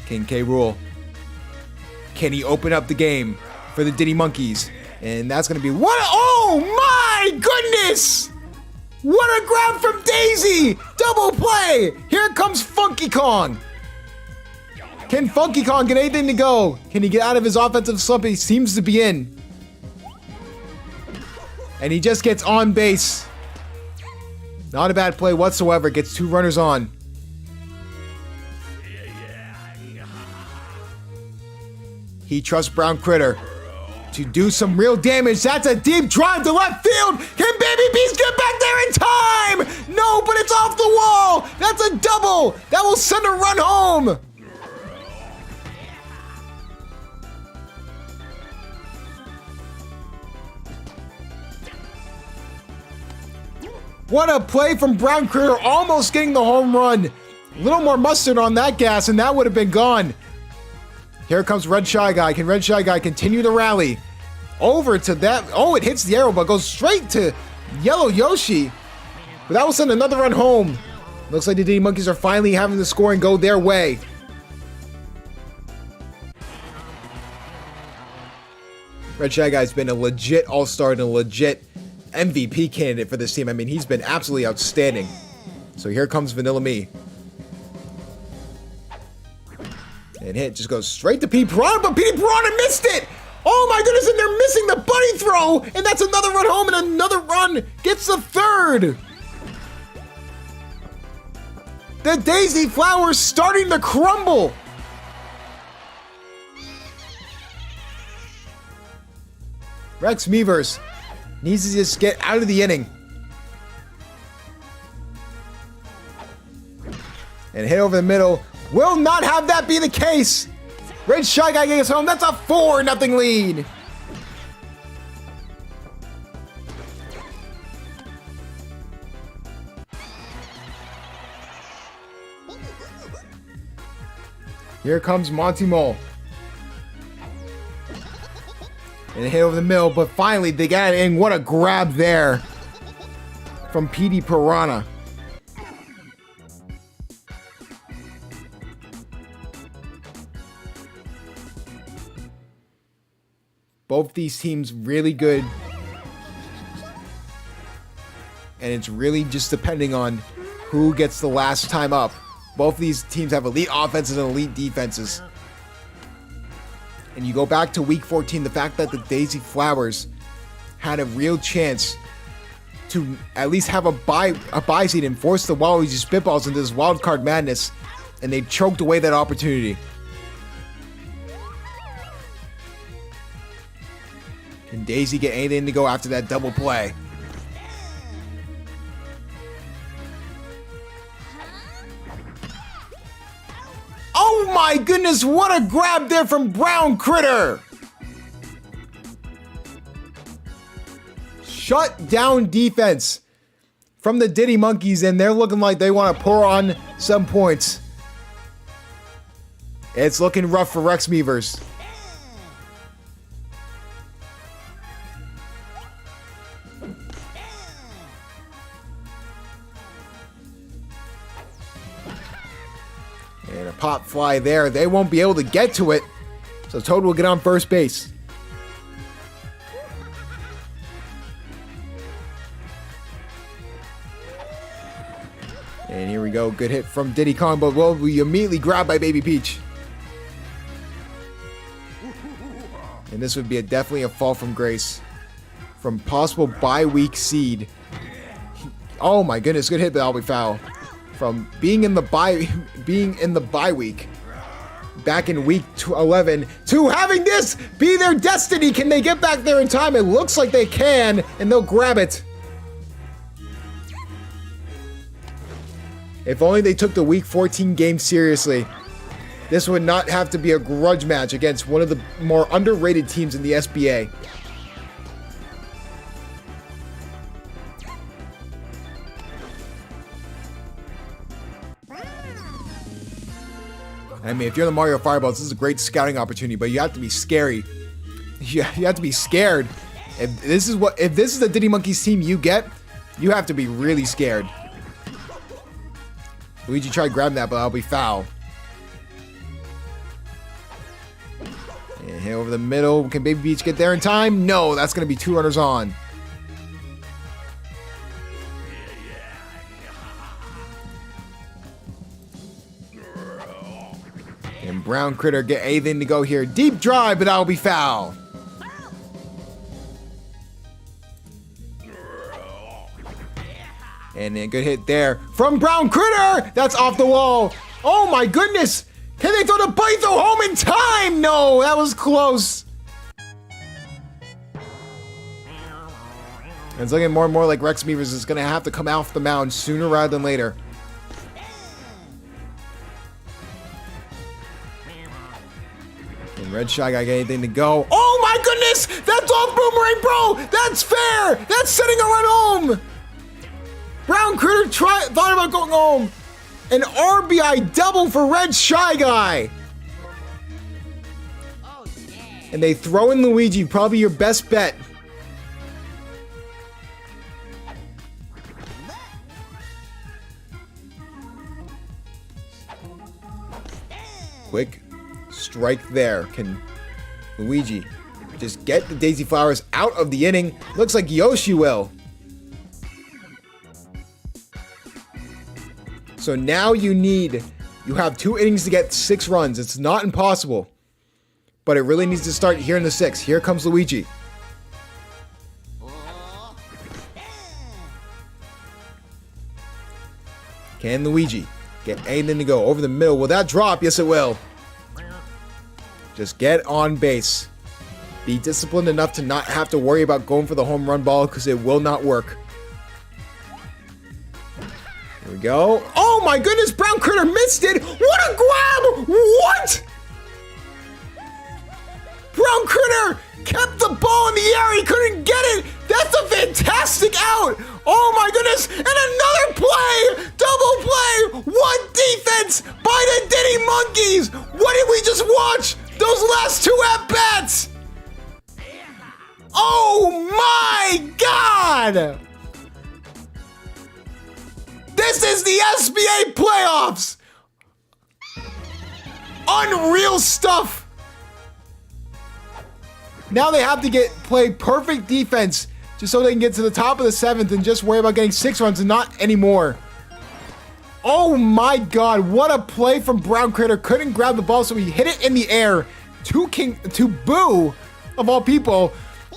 King K. Rool. Can he open up the game for the Diddy Monkeys? And that's going to be what? Oh my goodness! What a grab from Daisy! Double play! Here comes Funky Kong. Can Funky Kong get anything to go? Can he get out of his offensive slump? He seems to be in. And he just gets on base. Not a bad play whatsoever. Gets 2 runners on. He trusts Brown Critter to do some real damage. That's a deep drive to left field. Can Baby Beast get back there in time? No, but it's off the wall. That's a double. That will send a run home. What a play from Brown Critter, almost getting the home run. A little more mustard on that gas and that would have been gone. Here comes Red Shy Guy. Can Red Shy Guy continue the rally? Over to that. Oh, it hits the arrow, but goes straight to Yellow Yoshi. But that will send another run home. Looks like the Diddy Monkeys are finally having the scoring go their way. Red Shy Guy's been a legit all-star and a legit MVP candidate for this team. I mean, he's been absolutely outstanding. So here comes Vanilla Me. And hit just goes straight to P. Piranha, but P. Piranha missed it! Oh my goodness, and they're missing the bunny throw! And that's another run home, and another run gets the third! The Daisy Flowers starting to crumble! Rex Meavers needs to just get out of the inning. And hit over the middle. Will not have that be the case. Red Shy Guy gets home. That's a 4-0 lead. Here comes Monty Mole. And hit over the middle, but finally they got it in. What a grab there from PD Piranha. Both these teams really good. And it's really just depending on who gets the last time up. Both these teams have elite offenses and elite defenses. And you go back to week 14, the fact that the Daisy Flowers had a real chance to at least have a bye seed and force the Waluigi Spitballs into this Wildcard Madness, and they choked away that opportunity. Can Daisy get anything to go after that double play? Oh my goodness, what a grab there from Brown Critter! Shut down defense from the Diddy Monkeys, and they're looking like they want to pour on some points. It's looking rough for Rex Meavers. And a pop fly there. They won't be able to get to it. So Toad will get on first base. And here we go. Good hit from Diddy Kong, but will be immediately grabbed by Baby Peach. And this would be definitely a fall from grace. From possible bye-week seed. Oh my goodness, good hit, but that'll be foul. From being in the bye week back in week 11 to having this be their destiny. Can they get back there in time? It looks like they can, and they'll grab it. If only they took the week 14 game seriously. This would not have to be a grudge match against one of the more underrated teams in the SBA. I mean, if you're the Mario Fireballs, this is a great scouting opportunity, but you have to be scary. You have to be scared. If this is the Diddy Monkeys team you get, you have to be really scared. Luigi tried grabbing that, but I'll be foul. And hit over the middle. Can Baby Peach get there in time? No, that's going to be 2 runners on. And Brown Critter get anything to go here. Deep drive, but that'll be foul. And a good hit there from Brown Critter. That's off the wall. Oh my goodness. Can they throw the Pytho home in time? No, that was close. It's looking more and more like Rex Meavers is going to have to come off the mound sooner rather than later. And Red Shy Guy get anything to go. Oh my goodness! That's off Boomerang, bro! That's fair! That's setting a run home! Brown Critter thought about going home. An RBI double for Red Shy Guy. Oh, yeah. And they throw in Luigi, probably your best bet. Quick strike there. Can Luigi just get the Daisy Flowers out of the inning? Looks like Yoshi will. So now you have 2 innings to get 6 runs. It's not impossible, but it really needs to start here in the 6th. Here comes Luigi. Can Luigi get anything to go over the middle? Will that drop? Yes, it will. Just get on base. Be disciplined enough to not have to worry about going for the home run ball because it will not work. Here we go. Oh my goodness, Brown Critter missed it. What a grab! What? Brown Critter kept the ball in the air. He couldn't get it. That's a fantastic out. Oh my goodness. And another play. Double play. What defense by the Diddy Monkeys. What did we just watch? Those last 2 at-bats. Oh my God. This is the SBA playoffs! Unreal stuff! Now they have to play perfect defense just so they can get to the top of the 7th and just worry about getting 6 runs and not anymore. Oh my God, what a play from Brown Critter. Couldn't grab the ball, so he hit it in the air to Boo, of all people.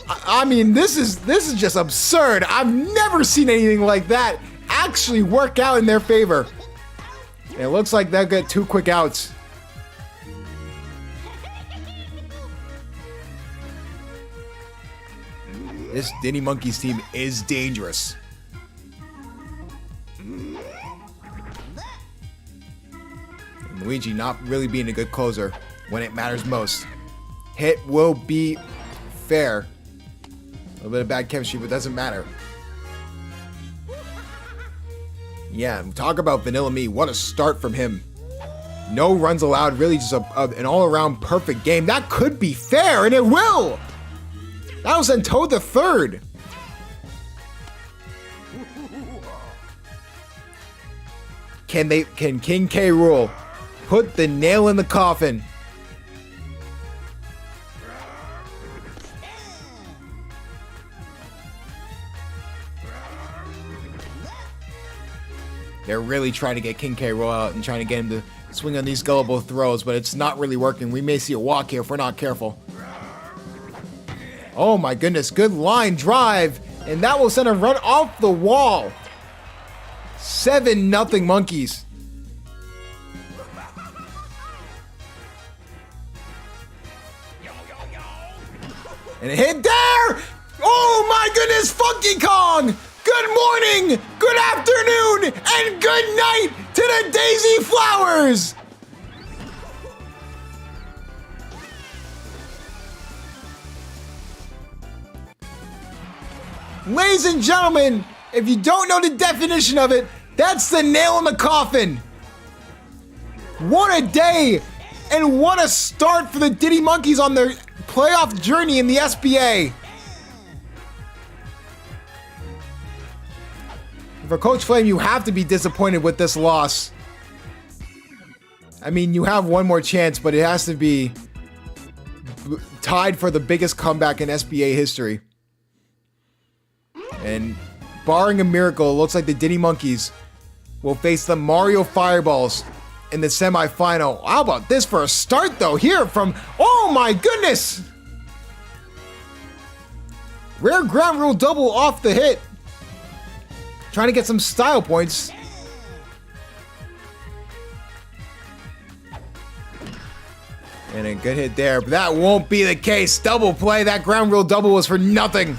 I mean, this is just absurd. I've never seen anything like that actually work out in their favor. And it looks like they'll get 2 quick outs. This Diddy Monkeys team is dangerous. And Luigi not really being a good closer when it matters most. Hit will be fair. A little bit of bad chemistry, but it doesn't matter. Yeah, talk about Vanilla Me. What a start from him. No runs allowed, really just an all-around perfect game. That could be fair, and it will! That was in Toad the Third. Can King K. Rool put the nail in the coffin? They're really trying to get King K. Rool out and trying to get him to swing on these gullible throws, but it's not really working. We may see a walk here if we're not careful. Oh my goodness, good line drive, and that will send a run off the wall. 7-0 Monkeys. And a hit there! Oh my goodness, Funky Kong! Good morning, good afternoon, and good night to the Daisy Flowers! Ladies and gentlemen, if you don't know the definition of it, that's the nail in the coffin. What a day, and what a start for the Diddy Monkeys on their playoff journey in the SBA. For Coach Flame, you have to be disappointed with this loss. I mean, you have one more chance, but it has to be tied for the biggest comeback in SBA history. And barring a miracle, it looks like the Diddy Monkeys will face the Mario Fireballs in the semifinal. How about this for a start, though, here from, oh my goodness! Rare ground rule double off the hit. Trying to get some style points. And a good hit there, but that won't be the case. Double play, that ground rule double was for nothing.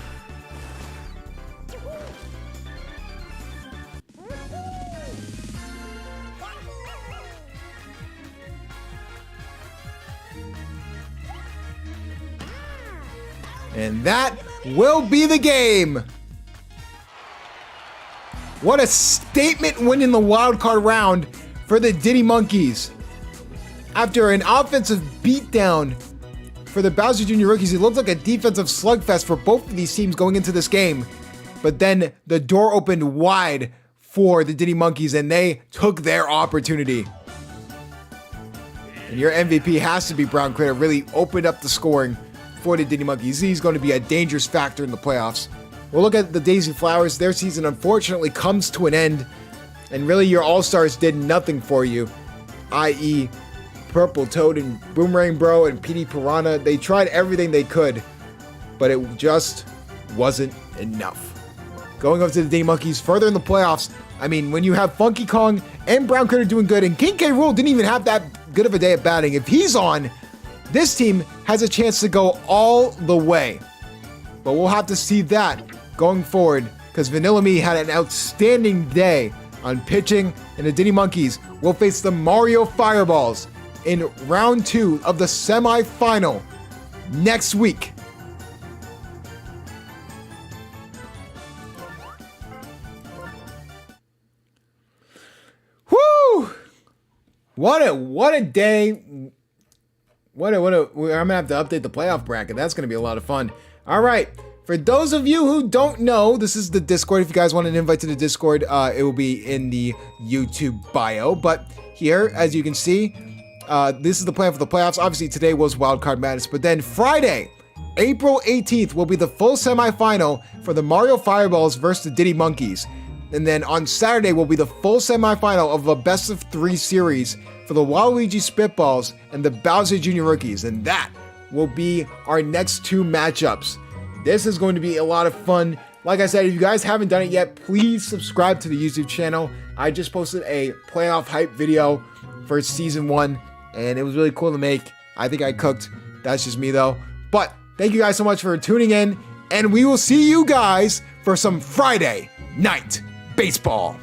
And that will be the game. What a statement win in the wild card round for the Diddy Monkeys. After an offensive beatdown for the Bowser Jr. Rookies, it looked like a defensive slugfest for both of these teams going into this game. But then the door opened wide for the Diddy Monkeys and they took their opportunity. And your MVP has to be Brown Critter. Really opened up the scoring for the Diddy Monkeys. He's going to be a dangerous factor in the playoffs. We'll look at the Daisy Flowers. Their season unfortunately comes to an end, and really your All-Stars did nothing for you, i.e. Purple Toad and Boomerang Bro and PD Piranha. They tried everything they could, but it just wasn't enough. Going up to the Diddy Monkeys further in the playoffs, I mean, when you have Funky Kong and Brown Critter doing good, and King K. Rool didn't even have that good of a day at batting, if he's on, this team has a chance to go all the way. But we'll have to see that going forward, because Vanilla Me had an outstanding day on pitching, and the Diddy Monkeys will face the Mario Fireballs in round 2 of the semifinal next week. Woo! What a day. I'm gonna have to update the playoff bracket. That's gonna be a lot of fun. All right. For those of you who don't know, this is the Discord. If you guys want an invite to the Discord, it will be in the YouTube bio. But here, as you can see, this is the plan for the playoffs. Obviously, today was Wildcard Madness, but then Friday, April 18th, will be the full semifinal for the Mario Fireballs versus the Diddy Monkeys. And then on Saturday will be the full semifinal of a best-of-3 series for the Waluigi Spitballs and the Bowser Jr. Rookies. And that will be our next 2 matchups. This is going to be a lot of fun. Like I said, if you guys haven't done it yet, please subscribe to the YouTube channel. I just posted a playoff hype video for season 1, and it was really cool to make. I think I cooked. That's just me though. But thank you guys so much for tuning in, and we will see you guys for some Friday Night Baseball.